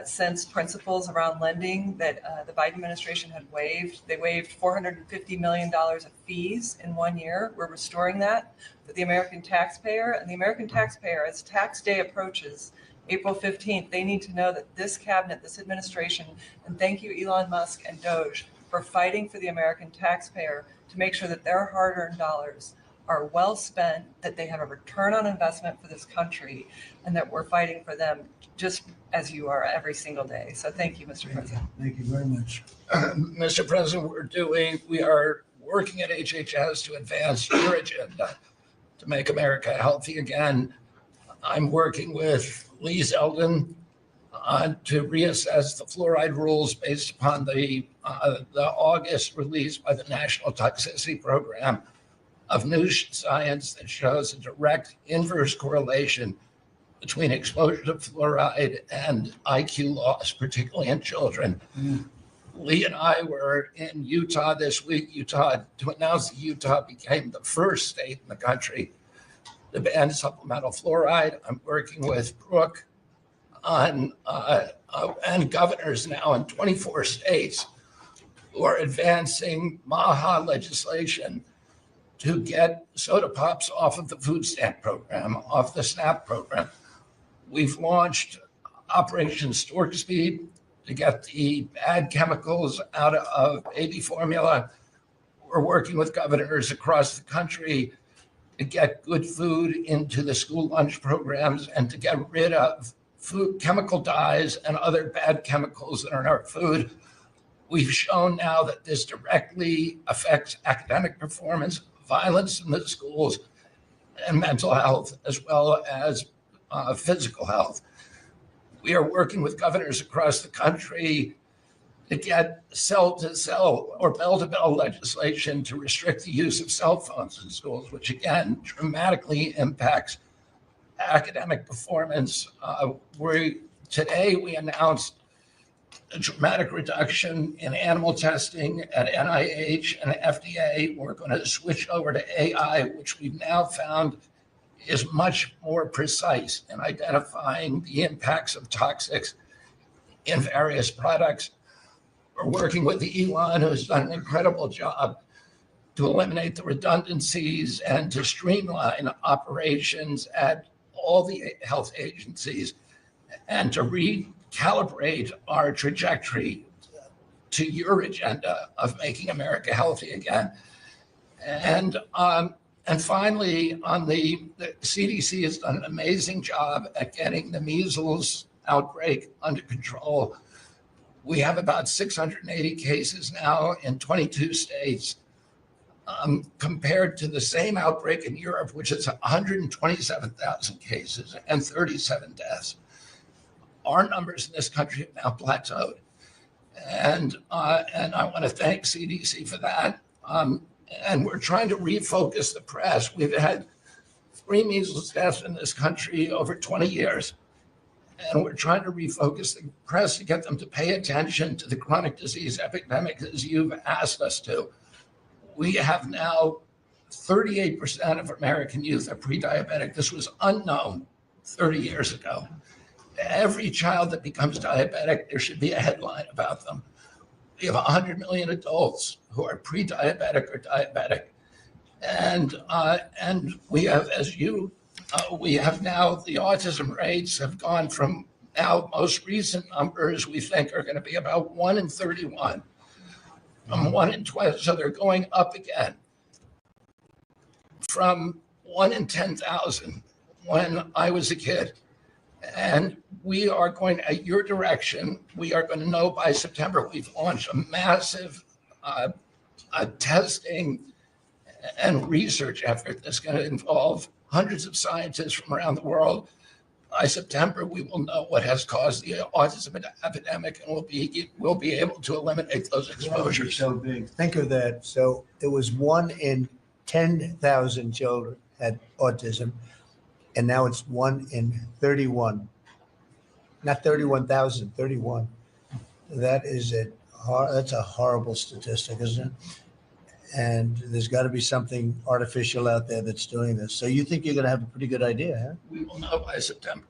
sense principles around lending that the Biden administration had waived. They waived $450 million of fees in 1 year. We're restoring that for the American taxpayer. And the American taxpayer, as tax day approaches, April 15th, they need to know that this cabinet, this administration, and thank you, Elon Musk and Doge, for fighting for the American taxpayer to make sure that their hard-earned dollars are well spent, that they have a return on investment for this country, and that we're fighting for them just as you are every single day. So thank you, Mr. President. Thank you very much. Mr. President, we are working at HHS to advance your agenda to make America healthy again. I'm working with Lee Zeldin to reassess the fluoride rules based upon the August release by the National Toxicity Program of new science that shows a direct inverse correlation between exposure to fluoride and IQ loss, particularly in children. Lee and I were in Utah this week, to announce that Utah became the first state in the country to ban supplemental fluoride. I'm working with Brooke on and governors now in 24 states who are advancing MAHA legislation to get soda pops off of the food stamp program, off the SNAP program. We've launched Operation Stork Speed to get the bad chemicals out of baby formula. We're working with governors across the country to get good food into the school lunch programs and to get rid of food chemical dyes and other bad chemicals that are in our food. We've shown now that this directly affects academic performance, violence in the schools, and mental health, as well as physical health. We are working with governors across the country to get cell-to-cell or bell-to-bell legislation to restrict the use of cell phones in schools, which again dramatically impacts academic performance. Today we announced a dramatic reduction in animal testing at NIH and FDA. We're going to switch over to AI, which we've now found is much more precise in identifying the impacts of toxics in various products. We're working with Elon, who's done an incredible job to eliminate the redundancies and to streamline operations at all the health agencies and to calibrate our trajectory to your agenda of making America healthy again. And finally, on the CDC has done an amazing job at getting the measles outbreak under control. We have about 680 cases now in 22 states, compared to the same outbreak in Europe, which is 127,000 cases and 37 deaths. Our numbers in this country have now plateaued. And I want to thank CDC for that. And we're trying to refocus the press. We've had 3 measles deaths in this country over 20 years. And we're trying to refocus the press to get them to pay attention to the chronic disease epidemic as you've asked us to. We have now 38% of American youth are pre-diabetic. This was unknown 30 years ago. Every child that becomes diabetic, there should be a headline about them. We have 100 million adults who are pre-diabetic or diabetic. And we have, we have now the autism rates have gone from now most recent numbers we think are going to be about 1 in 31, from 1 in 12. So they're going up again from 1 in 10,000 when I was a kid. And we are going at your direction. We are going to know by September. We've launched a massive testing and research effort that's going to involve hundreds of scientists from around the world. By September, we will know what has caused the autism epidemic, and we'll be able to eliminate those exposures. So big. Think of that. So it was 1 in 10,000 children had autism, and now it's 1 in 31. Not 31,000, 31. That's a horrible statistic, isn't it? And there's got to be something artificial out there that's doing this. So you think you're going to have a pretty good idea, huh? We will know by September.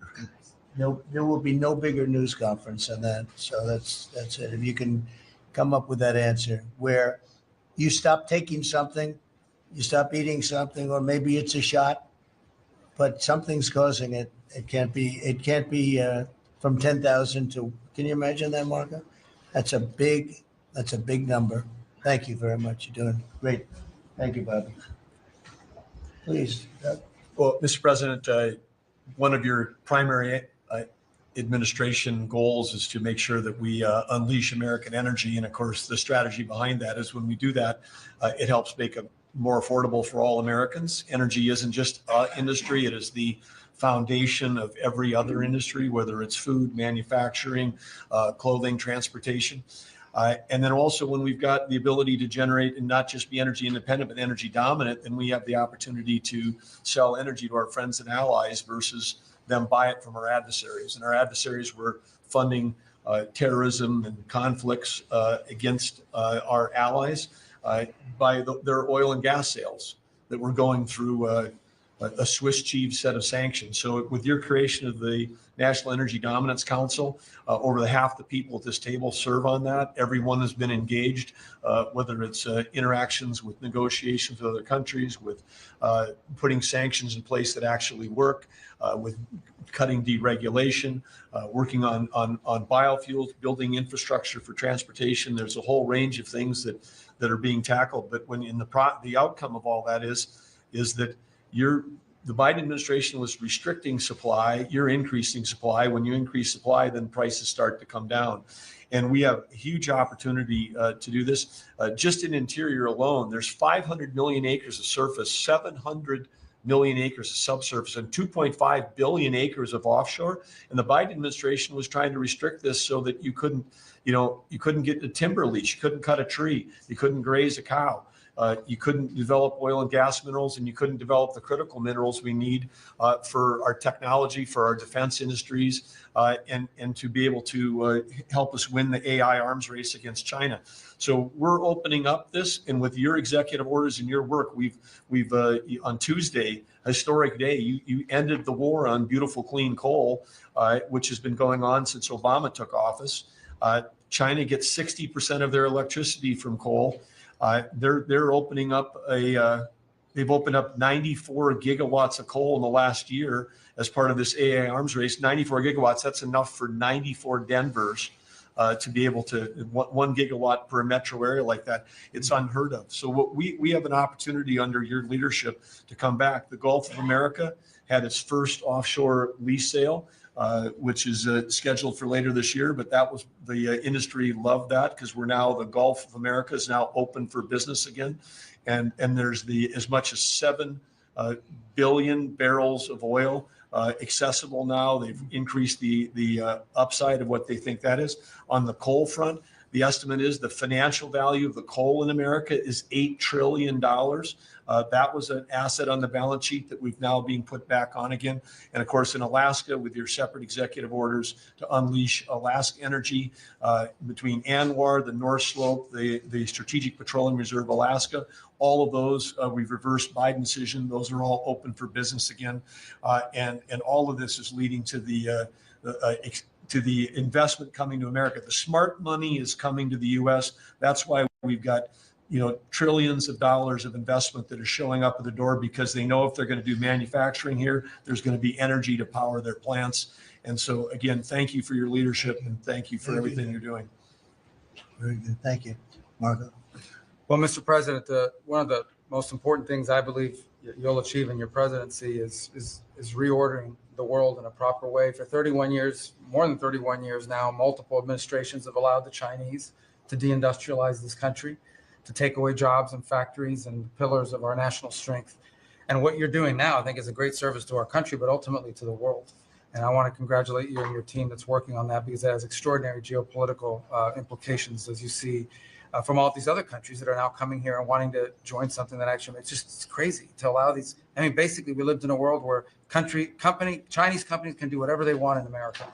No, there will be no bigger news conference than that. So that's it. If you can come up with that answer where you stop taking something, you stop eating something, or maybe it's a shot, but something's causing it. It can't be from 10,000 to, can you imagine that, Marco? That's a big number. Thank you very much. You're doing great. Thank you, Bobby. Please. Well, Mr. President, one of your primary administration goals is to make sure that we unleash American energy. And of course, the strategy behind that is when we do that, it helps make it more affordable for all Americans. Energy isn't just industry. It is the foundation of every other industry, whether it's food, manufacturing, clothing, transportation. And then also when we've got the ability to generate and not just be energy independent, but energy dominant, then we have the opportunity to sell energy to our friends and allies versus them buy it from our adversaries. And our adversaries were funding terrorism and conflicts against our allies by their oil and gas sales that were going through a Swiss cheese set of sanctions. So with your creation of the National Energy Dominance Council, over half the people at this table serve on that. Everyone has been engaged, whether it's interactions with negotiations with other countries, with putting sanctions in place that actually work, with cutting deregulation, working on biofuels, building infrastructure for transportation. There's a whole range of things that are being tackled. But when in the outcome of all that is that the Biden administration was restricting supply, you're increasing supply. When you increase supply, then prices start to come down. And we have a huge opportunity to do this. Just in interior alone, there's 500 million acres of surface, 700 million acres of subsurface, and 2.5 billion acres of offshore. And the Biden administration was trying to restrict this so that you couldn't get a timber lease, you couldn't cut a tree, you couldn't graze a cow. You couldn't develop oil and gas minerals, and you couldn't develop the critical minerals we need for our technology, for our defense industries, and to be able to help us win the AI arms race against China. So we're opening up this, and with your executive orders and your work, we've on Tuesday, historic day, you ended the war on beautiful clean coal, which has been going on since Obama took office. China gets 60% of their electricity from coal. They're opening up a They've opened up 94 gigawatts of coal in the last year as part of this AI arms race. 94 gigawatts, that's enough for 94 Denvers to be able to, 1 gigawatt per metro area like that. It's unheard of. So what we have an opportunity under your leadership to come back. The Gulf of America had its first offshore lease sale, which is scheduled for later this year. But that was the industry loved that because we're now, the Gulf of America is now open for business again. And there's as much as 7 billion barrels of oil accessible now. They've increased the upside of what they think that is. On the coal front, the estimate is the financial value of the coal in America is $8 trillion. That was an asset on the balance sheet that we've now being put back on again. And of course, in Alaska, with your separate executive orders to unleash Alaska energy between ANWR, the North Slope, the Strategic Petroleum Reserve Alaska, all of those, we've reversed Biden decision. Those are all open for business again. And all of this is leading to the investment coming to America. The smart money is coming to the U.S. That's why we've got, trillions of dollars of investment that are showing up at the door because they know if they're going to do manufacturing here, there's going to be energy to power their plants. And so again, thank you for your leadership and thank you for everything you're doing. Very good. Thank you. Marco. Well, Mr. President, one of the most important things I believe you'll achieve in your presidency is reordering the world in a proper way. For 31 years, more than 31 years now, multiple administrations have allowed the Chinese to deindustrialize this country, to take away jobs and factories and pillars of our national strength. And what you're doing now, I think, is a great service to our country, but ultimately to the world. And I want to congratulate you and your team that's working on that because it has extraordinary geopolitical implications, as you see from all these other countries that are now coming here and wanting to join something that actually it's crazy to allow these. I mean, basically, we lived in a world where Chinese companies can do whatever they want in America,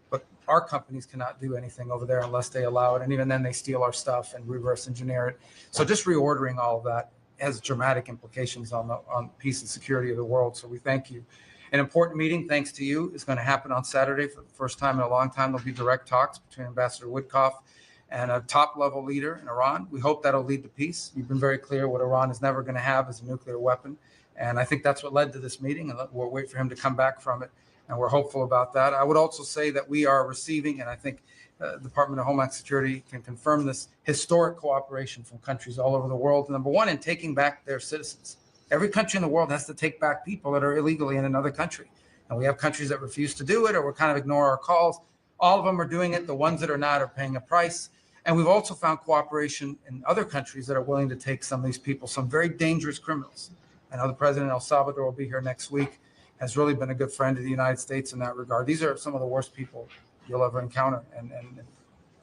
but our companies cannot do anything over there unless they allow it. And even then, they steal our stuff and reverse engineer it. So just reordering all of that has dramatic implications on peace and security of the world. So we thank you. An important meeting, thanks to you, is going to happen on Saturday for the first time in a long time. There'll be direct talks between Ambassador Woodcock and a top-level leader in Iran. We hope that'll lead to peace. You've been very clear what Iran is never going to have is a nuclear weapon. And I think that's what led to this meeting, and we'll wait for him to come back from it. And we're hopeful about that. I would also say that we are receiving, and I think the Department of Homeland Security can confirm this, historic cooperation from countries all over the world. Number one, in taking back their citizens. Every country in the world has to take back people that are illegally in another country. And we have countries that refuse to do it or kind of ignore our calls. All of them are doing it. The ones that are not are paying a price. And we've also found cooperation in other countries that are willing to take some of these people, some very dangerous criminals. I know the president of El Salvador will be here next week, has really been a good friend of the United States in that regard. These are some of the worst people you'll ever encounter. And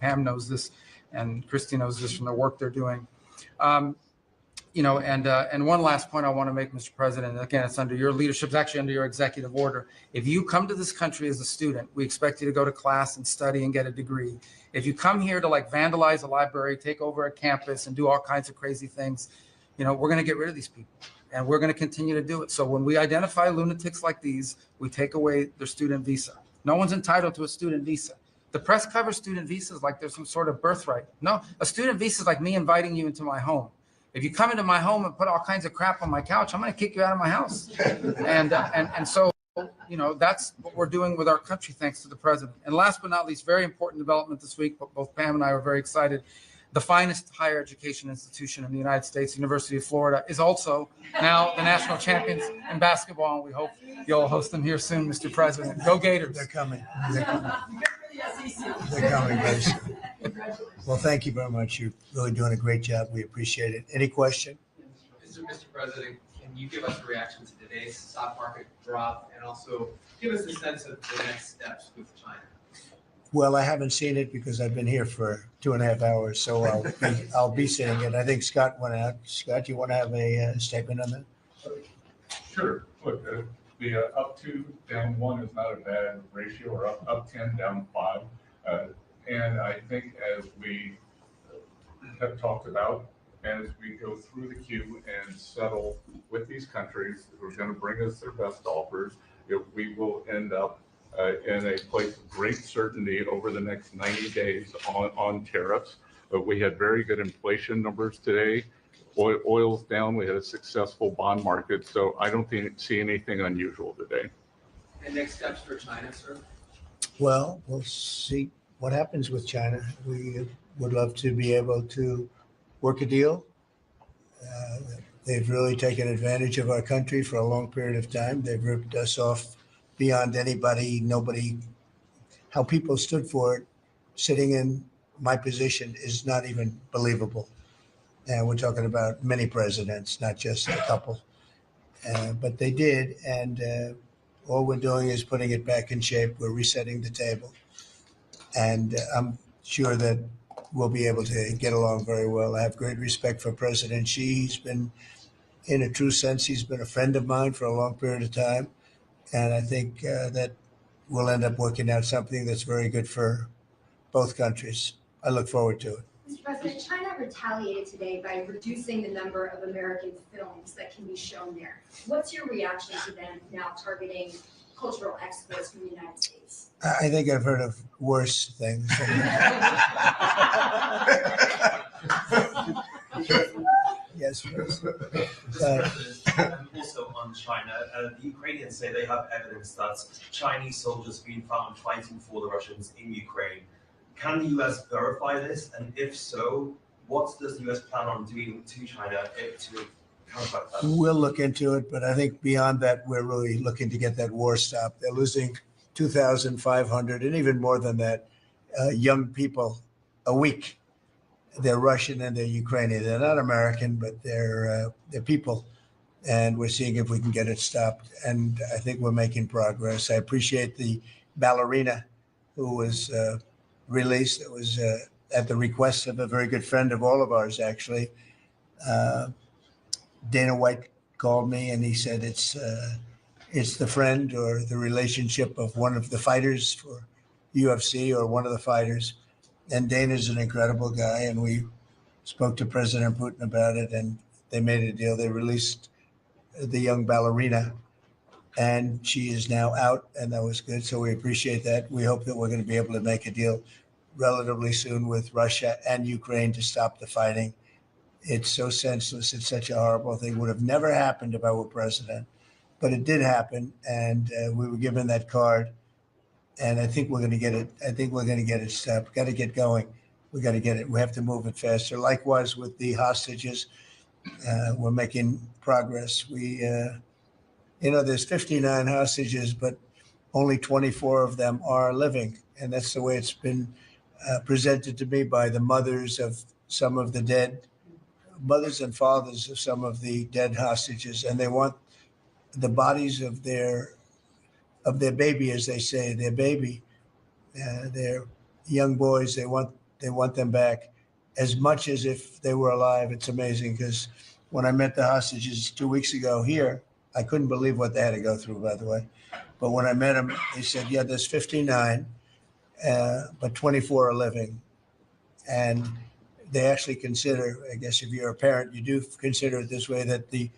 Pam knows this, and Christy knows this from the work they're doing. And one last point I want to make, Mr. President, again, it's under your leadership, it's actually under your executive order. If you come to this country as a student, we expect you to go to class and study and get a degree. If you come here to vandalize a library, take over a campus and do all kinds of crazy things, we're going to get rid of these people and we're going to continue to do it. So when we identify lunatics like these, we take away their student visa. No one's entitled to a student visa. The press covers student visas like there's some sort of birthright. No, a student visa is like me inviting you into my home. If you come into my home and put all kinds of crap on my couch, I'm going to kick you out of my house. And so, that's what we're doing with our country, thanks to the president. And last but not least, very important development this week, but both Pam and I are very excited. The finest higher education institution in the United States, University of Florida, is also now the national champions in basketball. And we hope you'll host them here soon, Mr. President. Go Gators. They're coming. They're coming very soon. Well, thank you very much. You're really doing a great job. We appreciate it. Any question? Mr. President, can you give us a reaction to today's stock market drop and also give us a sense of the next steps with China? Well, I haven't seen it because I've been here for 2.5 hours, so I'll be seeing it. I think Scott went out. Scott, you want to have a statement on that? Sure. Look, the up 2, down 1 is not a bad ratio, or up 10, down 5. And I think as we have talked about, as we go through the queue and settle with these countries who are going to bring us their best offers, we will end up in a place of great certainty over the next 90 days on tariffs. But we had very good inflation numbers today. Oil's down. We had a successful bond market. So I don't see anything unusual today. And next steps for China, sir? Well, we'll see what happens with China. We would love to be able to work a deal. They've really taken advantage of our country for a long period of time. They've ripped us off beyond nobody. How people stood for it, sitting in my position, is not even believable. And we're talking about many presidents, not just a couple. But they did, and all we're doing is putting it back in shape. We're resetting the table. And I'm sure that we'll be able to get along very well. I have great respect for President Xi. He's been, in a true sense, he's been a friend of mine for a long period of time. And I think that we'll end up working out something that's very good for both countries. I look forward to it. Mr. President, China retaliated today by reducing the number of American films that can be shown there. What's your reaction to them now targeting cultural exports from the United States? I think I've heard of worse things. Yes, please. Also on China, the Ukrainians say they have evidence that Chinese soldiers have been found fighting for the Russians in Ukraine. Can the US verify this? And if so, what does the US plan on doing to China to counteract that? We'll look into it, but I think beyond that, we're really looking to get that war stopped. They're losing 2,500 and even more than that young people a week. They're Russian and they're Ukrainian. They're not American, but they're people. And we're seeing if we can get it stopped. And I think we're making progress. I appreciate the ballerina who was released. It was at the request of a very good friend of all of ours, actually. Dana White called me and he said it's the friend or the relationship of one of the fighters for UFC or one of the fighters. And Dana's an incredible guy, and we spoke to President Putin about it, and they made a deal. They released the young ballerina, and she is now out, and that was good. So we appreciate that. We hope that we're going to be able to make a deal relatively soon with Russia and Ukraine to stop the fighting. It's so senseless. It's such a horrible thing. It would have never happened if I were president, but it did happen, and we were given that card. And I think we're going to get it. I think we're going to get it stopped. Got to get going. We got to get it. We have to move it faster. Likewise with the hostages, we're making progress. There's 59 hostages, but only 24 of them are living. And that's the way it's been presented to me by the mothers of some of the dead, mothers and fathers of some of the dead hostages. And they want the bodies of their baby, as they say, their baby, their young boys. They want them back as much as if they were alive. It's amazing because when I met the hostages 2 weeks ago here, I couldn't believe what they had to go through, by the way. But when I met them, they said, yeah, there's 59, but 24 are living. And they actually consider, I guess if you're a parent, you do consider it this way, that the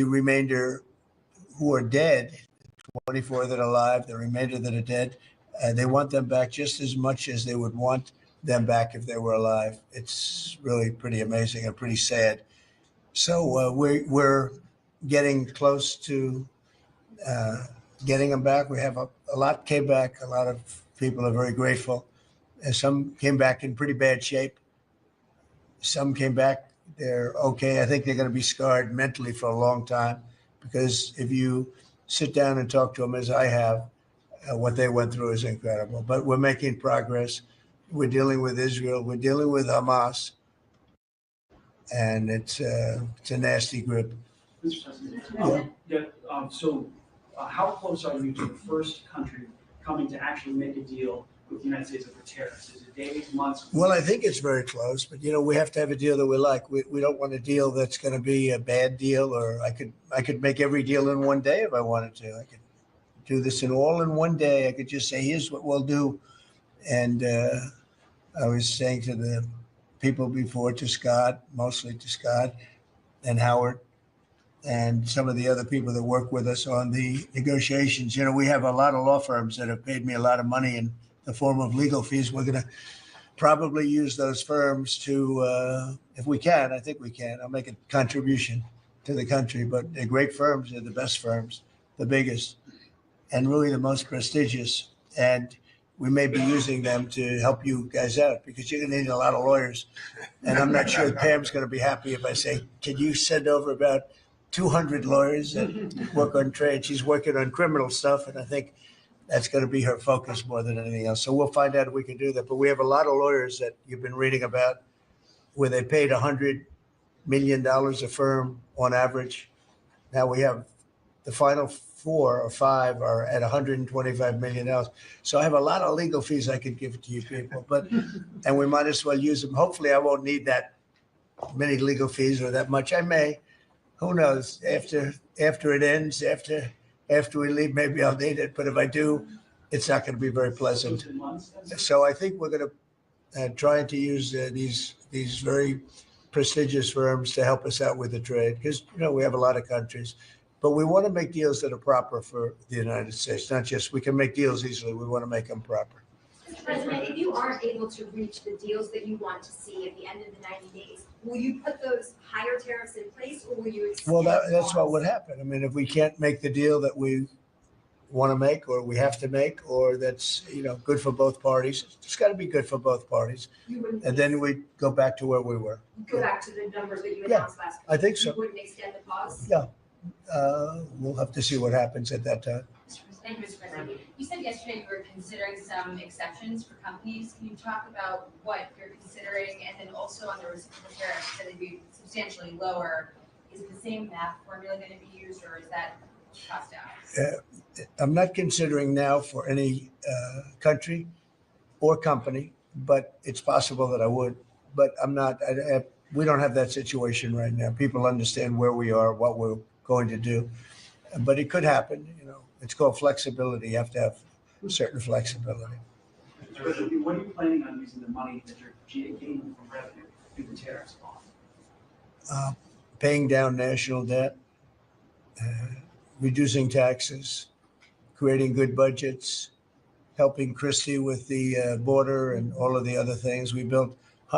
remainder who are dead, 24 that are alive, the remainder that are dead, they want them back just as much as they would want them back if they were alive. It's really pretty amazing and pretty sad. So we're getting close to getting them back. We have a lot came back. A lot of people are very grateful. And some came back in pretty bad shape. Some came back, they're okay. I think they're going to be scarred mentally for a long time because if you sit down and talk to them, as I have, what they went through is incredible. But we're making progress. We're dealing with Israel. We're dealing with Hamas. And it's a nasty grip. Mr. President, how close are you to the first country coming to actually make a deal with the United States over tariffs? Is it days, months? Well, I think it's very close, but we have to have a deal that we like. We don't want a deal that's going to be a bad deal, or I could make every deal in one day if I wanted to. I could do this in one day. I could just say, here's what we'll do. And I was saying to the people before, to Scott, mostly to Scott and Howard, and some of the other people that work with us on the negotiations. We have a lot of law firms that have paid me a lot of money in the form of legal fees. We're going to probably use those firms to, if we can, I think we can. I'll make a contribution to the country, but they're great firms. They're the best firms, the biggest, and really the most prestigious. And we may be using them to help you guys out because you're going to need a lot of lawyers. And I'm not sure Pam's going to be happy if I say, can you send over about 200 lawyers that work on trade? She's working on criminal stuff, and I think that's going to be her focus more than anything else. So we'll find out if we can do that. But we have a lot of lawyers that you've been reading about where they paid $100 million a firm on average. Now we have the final 4 or 5 are at $125 million. So I have a lot of legal fees I could give to you people, and we might as well use them. Hopefully I won't need that many legal fees or that much. I may, who knows, after it ends, after we leave, maybe I'll need it. But if I do, it's not going to be very pleasant. So I think we're going to try to use these very prestigious firms to help us out with the trade because, we have a lot of countries. But we want to make deals that are proper for the United States, not just we can make deals easily. We want to make them proper. Mr. President, if you aren't able to reach the deals that you want to see at the end of the 90 days, will you put those higher tariffs in place or will you extend? Well, that's what would happen. I mean, if we can't make the deal that we want to make or we have to make or that's, good for both parties, it's got to be good for both parties. And then we go back to where we were. Go back to the numbers that you announced last week? I think so. You wouldn't extend the pause? Yeah. We'll have to see what happens at that time. Thank you, Mr. President. You said yesterday you were considering some exceptions for companies. Can you talk about what you're considering? And then also on the reciprocal tariffs, that they'd be substantially lower. Is the same math formula going to be used or is that tossed out? I'm not considering now for any country or company, but it's possible that I would. But I'm not, we don't have that situation right now. People understand where we are, what we're going to do. But it could happen, It's called flexibility. You have to have certain flexibility. Mr. President, what are you planning on using the money that you're gaining from revenue through the tariffs on? Paying down national debt, reducing taxes, creating good budgets, helping Christie with the border and all of the other things.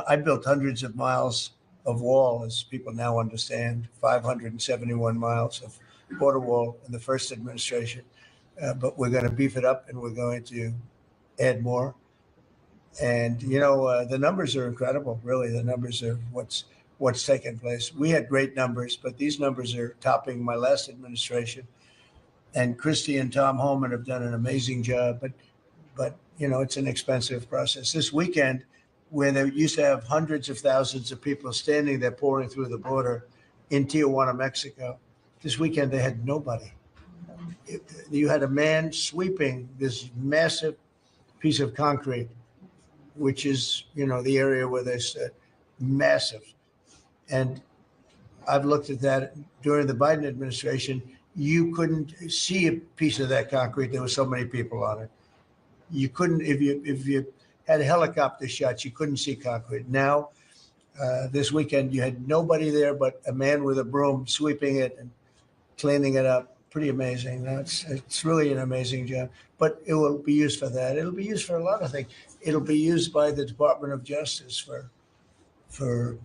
I built hundreds of miles of wall, as people now understand, 571 miles of border wall in the first administration. But we're going to beef it up and we're going to add more. And, the numbers are incredible, really. The numbers are what's taken place. We had great numbers, but these numbers are topping my last administration. And Christie and Tom Homan have done an amazing job. But it's an expensive process. This weekend, where they used to have hundreds of thousands of people standing there pouring through the border in Tijuana, Mexico, this weekend they had nobody. You had a man sweeping this massive piece of concrete, which is, the area where they said massive. And I've looked at that during the Biden administration. You couldn't see a piece of that concrete. There were so many people on it. You couldn't, if you had helicopter shots, you couldn't see concrete. Now, this weekend, you had nobody there but a man with a broom sweeping it and cleaning it up. Pretty amazing. It's really an amazing job. But it will be used for that. It'll be used for a lot of things. It'll be used by the Department of Justice for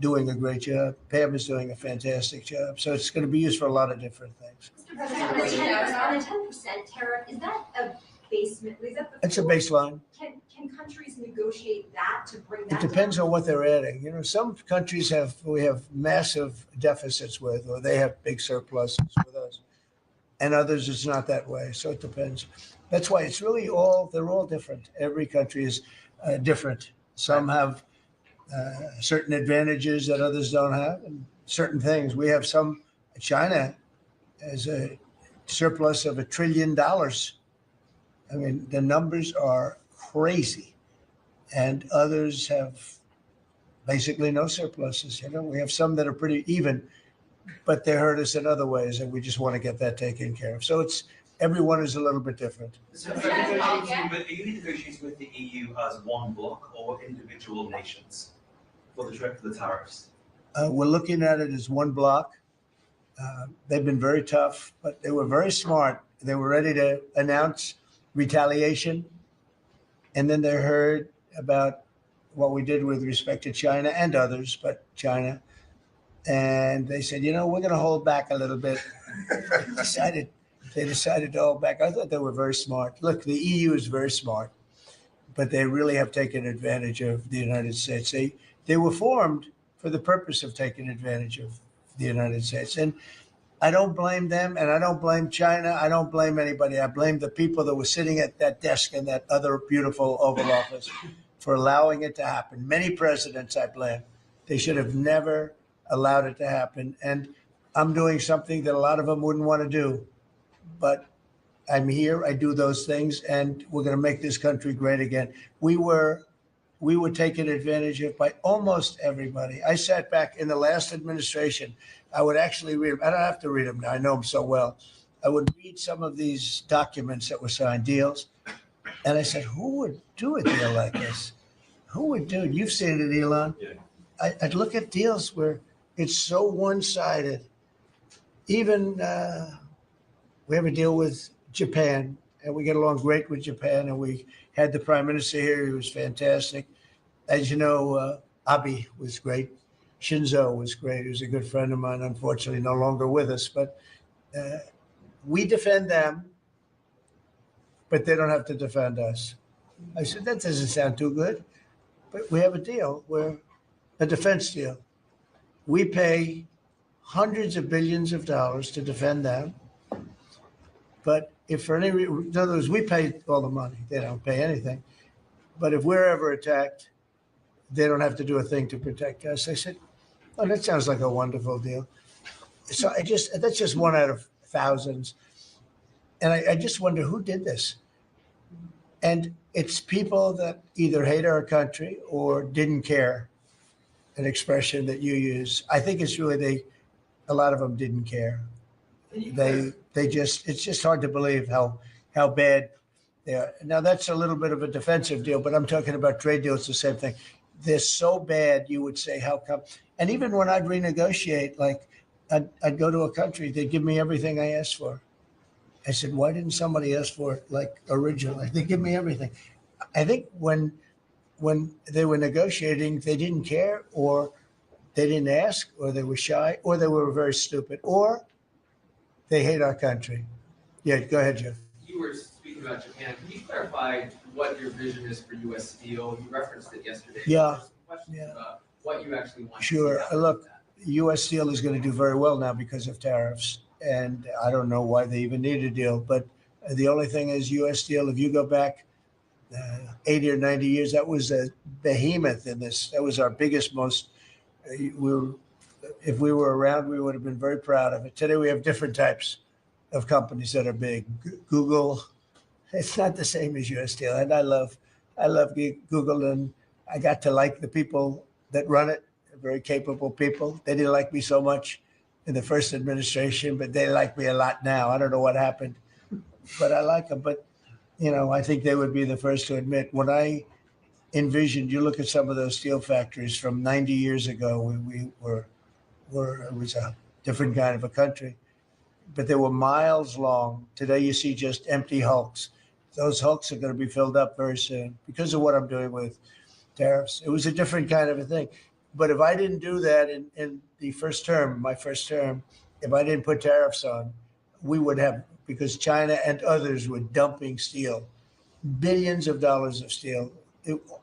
doing a great job. Pam is doing a fantastic job. So it's going to be used for a lot of different things. Mr. President, on a 10% tariff, is that a basement? Is that the It's a baseline. Can countries negotiate that to bring that It depends down? on what they're adding. Some countries we have massive deficits with, or they have big surpluses with us. And others, it's not that way. So it depends. That's why it's really they're all different. Every country is different. Some have certain advantages that others don't have, and certain things. We have China has a surplus of $1 trillion. I mean, the numbers are crazy. And others have basically no surpluses. We have some that are pretty even, but they hurt us in other ways, and we just want to get that taken care of. So everyone is a little bit different. So are you negotiating with the EU as one bloc or individual nations for the tariffs? We're looking at it as one block. They've been very tough, but they were very smart. They were ready to announce retaliation. And then they heard about what we did with respect to China and others, but China. And they said, we're going to hold back a little bit. They decided to hold back. I thought they were very smart. Look, the EU is very smart, but they really have taken advantage of the United States. They were formed for the purpose of taking advantage of the United States. And I don't blame them, and I don't blame China. I don't blame anybody. I blame the people that were sitting at that desk in that other beautiful Oval Office for allowing it to happen. Many presidents I blame. They should have never allowed it to happen. And I'm doing something that a lot of them wouldn't want to do. But I'm here, I do those things, and we're going to make this country great again. We were taken advantage of by almost everybody. I sat back in the last administration. I would actually read them. I don't have to read them now. I know them so well. I would read some of these documents that were signed, deals. And I said, who would do a deal like this? Who would do it? You've seen it, Elon. Yeah. I'd look at deals where it's so one-sided. Even we have a deal with Japan, and we get along great with Japan, and we had the prime minister here. He was fantastic. As you know, Abe was great. Shinzo was great. He was a good friend of mine, unfortunately no longer with us. But we defend them, but they don't have to defend us. I said, that doesn't sound too good. But we have a deal where a defense deal. We pay hundreds of billions of dollars to defend them. But if for any reason, in other words, we pay all the money. They don't pay anything. But if we're ever attacked, they don't have to do a thing to protect us. I said, oh, that sounds like a wonderful deal. So that's just one out of thousands. And I just wonder who did this. And it's people that either hate our country or didn't care, an expression that you use. I think it's really a lot of them didn't care. It's just hard to believe how bad they are. Now that's a little bit of a defensive deal, but I'm talking about trade deals, the same thing. They're so bad, you would say, how come? And even when I'd renegotiate, like I'd go to a country, they'd give me everything I asked for. I said, why didn't somebody ask for it like originally? They give me everything. I think when they were negotiating, they didn't care, or they didn't ask, or they were shy, or they were very stupid, or they hate our country. Yeah, go ahead, Jeff. You were speaking about Japan. Can you clarify what your vision is for U.S. Steel? You referenced it yesterday. Yeah. There's some questions about what you actually want. Sure. To see Look, U.S. Steel is going to do very well now because of tariffs. And I don't know why they even need a deal. But the only thing is U.S. Steel, if you go back 80 or 90 years, that was a behemoth in this. That was our biggest, if we were around, we would have been very proud of it. Today, we have different types of companies that are big. Google, it's not the same as U.S. Steel. And I love Google, and I got to like the people that run it, very capable people. They didn't like me so much in the first administration, but they like me a lot now. I don't know what happened, but I like them. But, I think they would be the first to admit, when I envisioned, you look at some of those steel factories from 90 years ago, when it was a different kind of a country, but they were miles long. Today you see just empty hulks. Those hulks are going to be filled up very soon because of what I'm doing with tariffs. It was a different kind of a thing. But if I didn't do that in the first term, my first term, if I didn't put tariffs on, we would have, because China and others were dumping steel, billions of dollars of steel.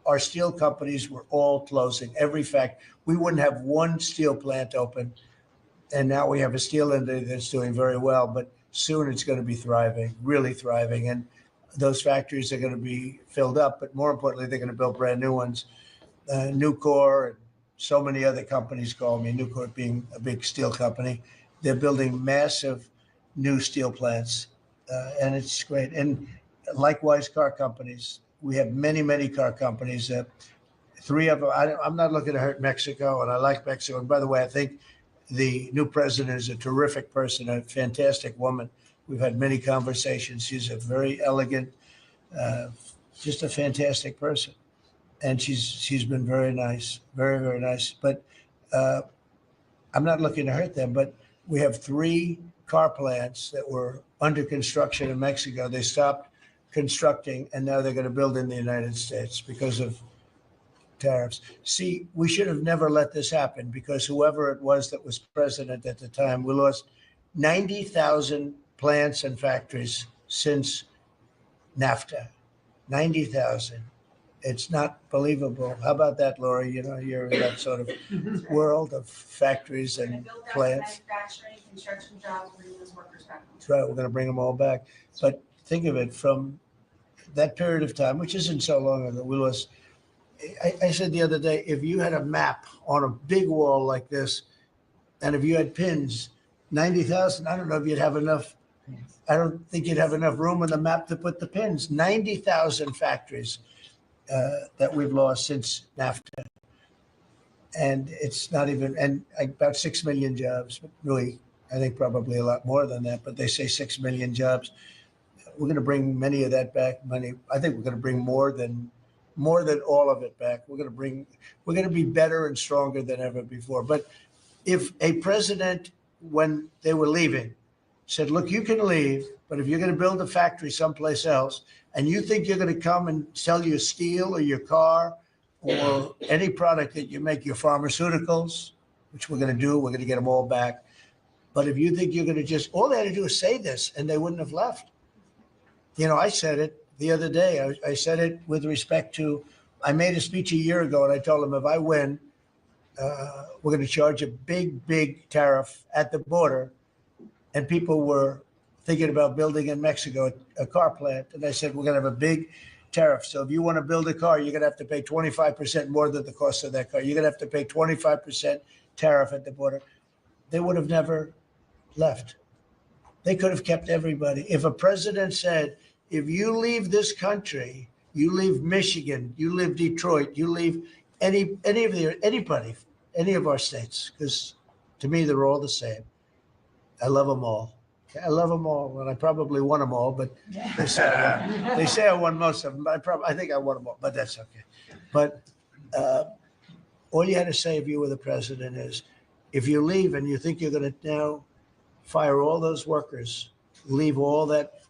Our steel companies were all closing. Every fact, we wouldn't have one steel plant open. And now we have a steel industry that's doing very well, but soon it's going to be thriving, really thriving. And those factories are going to be filled up, but more importantly, they're going to build brand new ones. Nucor and so many other companies call me, Nucor being a big steel company. They're building massive new steel plants, and it's great. And likewise, car companies. We have many, many car companies. 3 of them, I'm not looking to hurt Mexico, and I like Mexico. And by the way, I think the new president is a terrific person, a fantastic woman. We've had many conversations. She's a very elegant, just a fantastic person. And she's been very nice, very, very nice. But I'm not looking to hurt them. But we have 3 car plants that were under construction in Mexico. They stopped constructing, and now they're going to build in the United States because of tariffs. See, we should have never let this happen because whoever it was that was president at the time, we lost 90,000 plants and factories since NAFTA. 90,000. It's not believable. How about that, Laura? You know, you're in that sort of world of factories and plants. Manufacturing, construction jobs, bringing those workers back. That's right. We're going to bring them all back. But think of it from that period of time, which isn't so long ago. We lost. I said the other day, if you had a map on a big wall like this, and if you had pins, 90,000, I don't know if you'd have enough. I don't think you'd have enough room on the map to put the pins. 90,000 factories that we've lost since NAFTA. And it's not even, and about 6 million jobs, but really, I think probably a lot more than that, but they say 6 million jobs. We're going to bring many of that back. I think we're going to bring more than all of it back. We're going to be better and stronger than ever before. But if a president, when they were leaving, said, look, you can leave, but if you're going to build a factory someplace else and you think you're going to come and sell your steel or your car or any product that you make, your pharmaceuticals, which we're going to do, we're going to get them all back. But if you think you're going to just, all they had to do is say this and they wouldn't have left. You know, I said it the other day. I said it with respect to, I made a speech a year ago and I told them if I win, we're going to charge a big, big tariff at the border. And people were thinking about building in Mexico a car plant. And I said, we're going to have a big tariff. So if you want to build a car, you're going to have to pay 25% more than the cost of that car. You're going to have to pay 25% tariff at the border. They would have never left. They could have kept everybody. If a president said, if you leave this country, you leave Michigan, you leave Detroit, you leave anybody, any of our states, because to me, they're all the same. I love them all. I love them all, and I probably won them all, but they say I won most of them. I think I won them all, but that's okay. But all you had to say if you were the president is, if you leave and you think you're going to now fire all those workers, leave all that,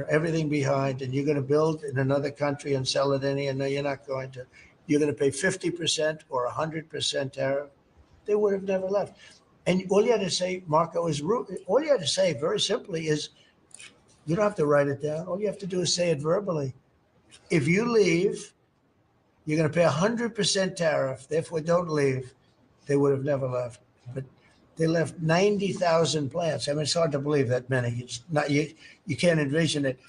everything behind, and you're going to build in another country and sell it and no, you're not going to. You're going to pay 50% or 100% tariff. They would have never left. And all you had to say, Marco, all you had to say very simply is, you don't have to write it down. All you have to do is say it verbally. If you leave, you're going to pay 100% tariff. Therefore, don't leave. They would have never left. But they left 90,000 plants. I mean, it's hard to believe that many. It's not, you can't envision it.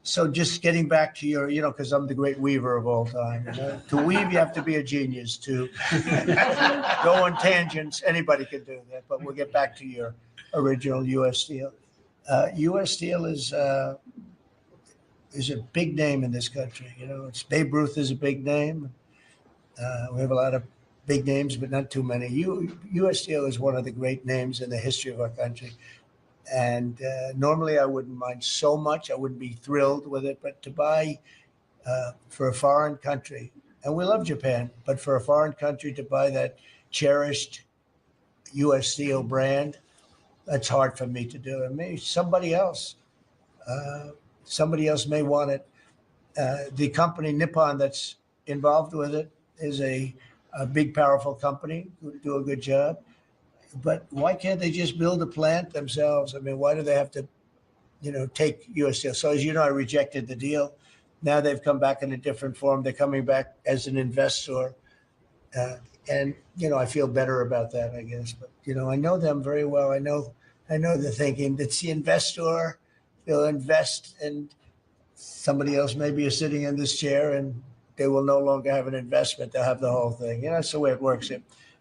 So just getting back to your, because I'm the great weaver of all time. To weave, you have to be a genius. To go on tangents, anybody can do that. But we'll get back to your original U.S. Steel. U.S. Steel is a big name in this country. It's Babe Ruth is a big name. We have a lot of big names, but not too many. U.S. Steel is one of the great names in the history of our country. And normally I wouldn't mind so much. I wouldn't be thrilled with it. But to buy for a foreign country, and we love Japan, but for a foreign country to buy that cherished U.S. Steel brand, that's hard for me to do. And maybe somebody else may want it. The company Nippon that's involved with it is a big, powerful company who do a good job. But why can't they just build a plant themselves? I mean, why do they have to, take U.S. Steel? So as you know, I rejected the deal. Now they've come back in a different form. They're coming back as an investor. And, I feel better about that, I guess. But, I know them very well. I know the thinking. It's the investor. They'll invest and somebody else maybe is sitting in this chair and they will no longer have an investment. They'll have the whole thing. That's the way it works.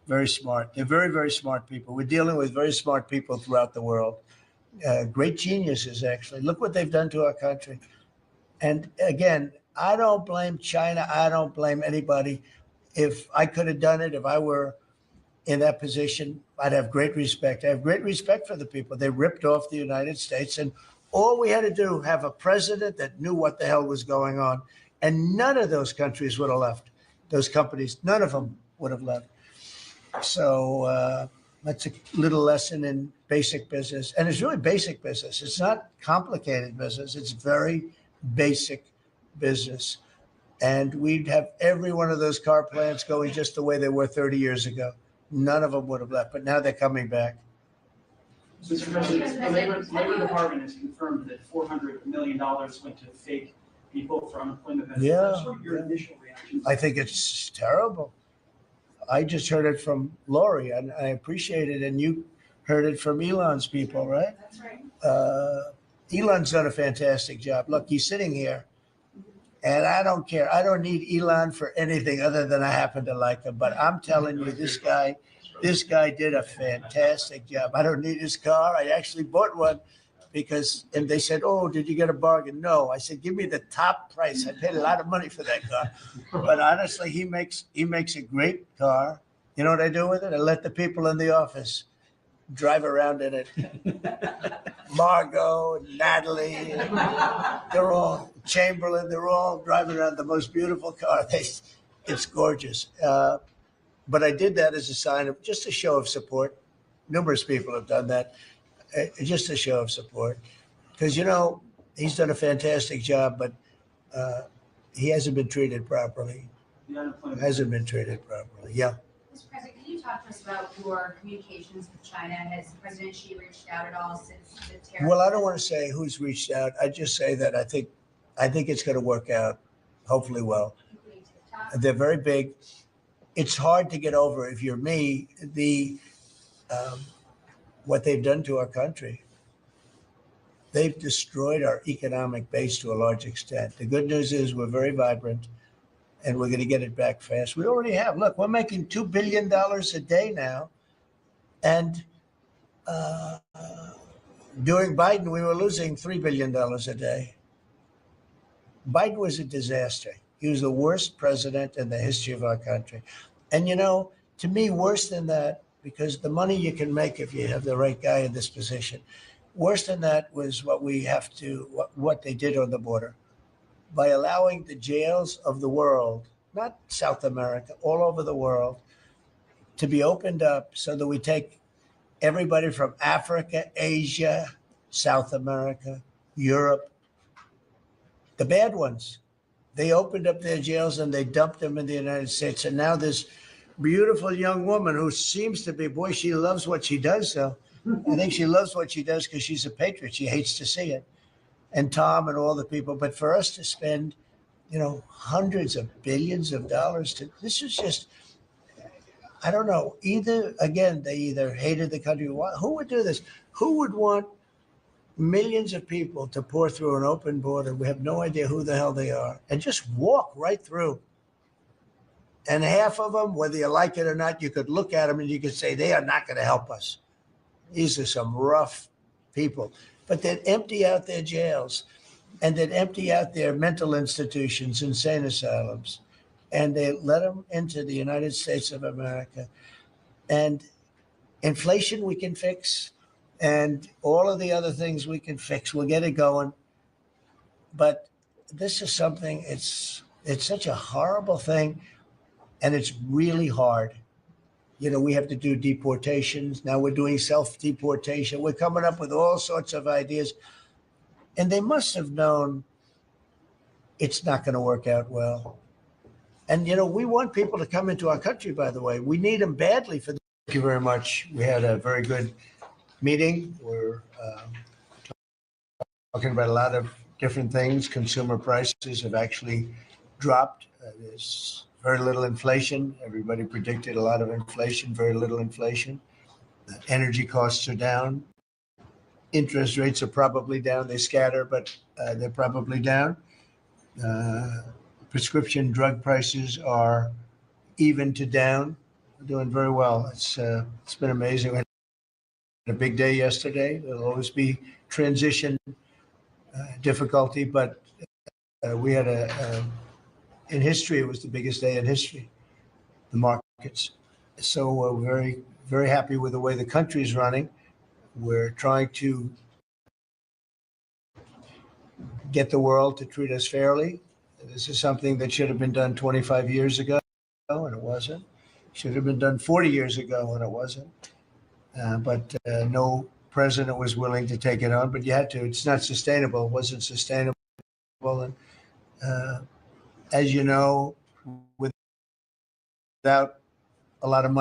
Very smart. They're very, very smart people. We're dealing with very smart people throughout the world. Great geniuses, actually. Look what they've done to our country. And again, I don't blame China. I don't blame anybody. If I could have done it, if I were in that position, I'd have great respect. I have great respect for the people. They ripped off the United States. And all we had to do, have a president that knew what the hell was going on. And none of those countries would have left. Those companies, none of them would have left. So that's a little lesson in basic business. And it's really basic business. It's not complicated business. It's very basic business. And we'd have every one of those car plants going just the way they were 30 years ago. None of them would have left, but now they're coming back. Mr. President, the Labor Department has confirmed that $400 million went to fake people for unemployment benefits. Yeah, That's what your initial reaction. I think it's terrible. I just heard it from Lori, and I appreciate it. And you heard it from Elon's people, right? That's right. Elon's done a fantastic job. Look, he's sitting here, and I don't care. I don't need Elon for anything other than I happen to like him. But I'm telling you, this guy did a fantastic job. I don't need his car. I actually bought one because, and they said, "Oh, did you get a bargain?" No, I said, "Give me the top price." I paid a lot of money for that car, but honestly, he makes a great car. You know what I do with it? I let the people in the office drive around in it. Margot and Natalie, and they're all Chamberlain. They're all driving around the most beautiful car. It's gorgeous. But I did that as a sign of just a show of support. Numerous people have done that. Just a show of support, because he's done a fantastic job, but he hasn't been treated properly. Hasn't been treated properly. Yeah. Mr. President, can you talk to us about your communications with China? Has President Xi reached out at all since the tariff? Well, I don't want to say who's reached out. I just say that I think it's going to work out, hopefully well. They're very big. It's hard to get over, if you're me, what they've done to our country. They've destroyed our economic base to a large extent. The good news is we're very vibrant, and we're going to get it back fast. We already have. Look, we're making $2 billion a day now. And during Biden, we were losing $3 billion a day. Biden was a disaster. He was the worst president in the history of our country. And, to me, worse than that, because the money you can make if you have the right guy in this position, worse than that was what they did on the border. By allowing the jails of the world, not South America, all over the world, to be opened up so that we take everybody from Africa, Asia, South America, Europe, the bad ones. They opened up their jails and they dumped them in the United States. And now this beautiful young woman who seems to be, boy, she loves what she does, though. I think she loves what she does because she's a patriot. She hates to see it. And Tom and all the people. But for us to spend, hundreds of billions of dollars this is just, I don't know. They either hated the country. Who would do this? Who would want millions of people to pour through an open border? We have no idea who the hell they are, and just walk right through. And half of them, whether you like it or not, you could look at them and you could say, they are not going to help us. These are some rough people. But they'd empty out their jails, and they'd empty out their mental institutions, insane asylums, and they let them into the United States of America. And inflation we can fix, and all of the other things we can fix. We'll get it going. But this is something, it's such a horrible thing, and it's really hard. We have to do deportations. Now we're doing self-deportation. We're coming up with all sorts of ideas. And they must have known it's not going to work out well. And, we want people to come into our country, by the way. We need them badly for this. Thank you very much. We had a very good meeting. We're talking about a lot of different things. Consumer prices have actually dropped. There's very little inflation. Everybody predicted a lot of inflation, very little inflation. Energy costs are down. Interest rates are probably down. They scatter, but they're probably down. Prescription drug prices are even to down. We're doing very well. It's been amazing. We had a big day yesterday. There'll always be transition difficulty, but we had in history, it was the biggest day in history, the markets. So we're very, very happy with the way the country is running. We're trying to get the world to treat us fairly. This is something that should have been done 25 years ago, and it wasn't. Should have been done 40 years ago, and it wasn't. But no president was willing to take it on, but you had to. It's not sustainable. It wasn't sustainable. And as you know, without a lot of money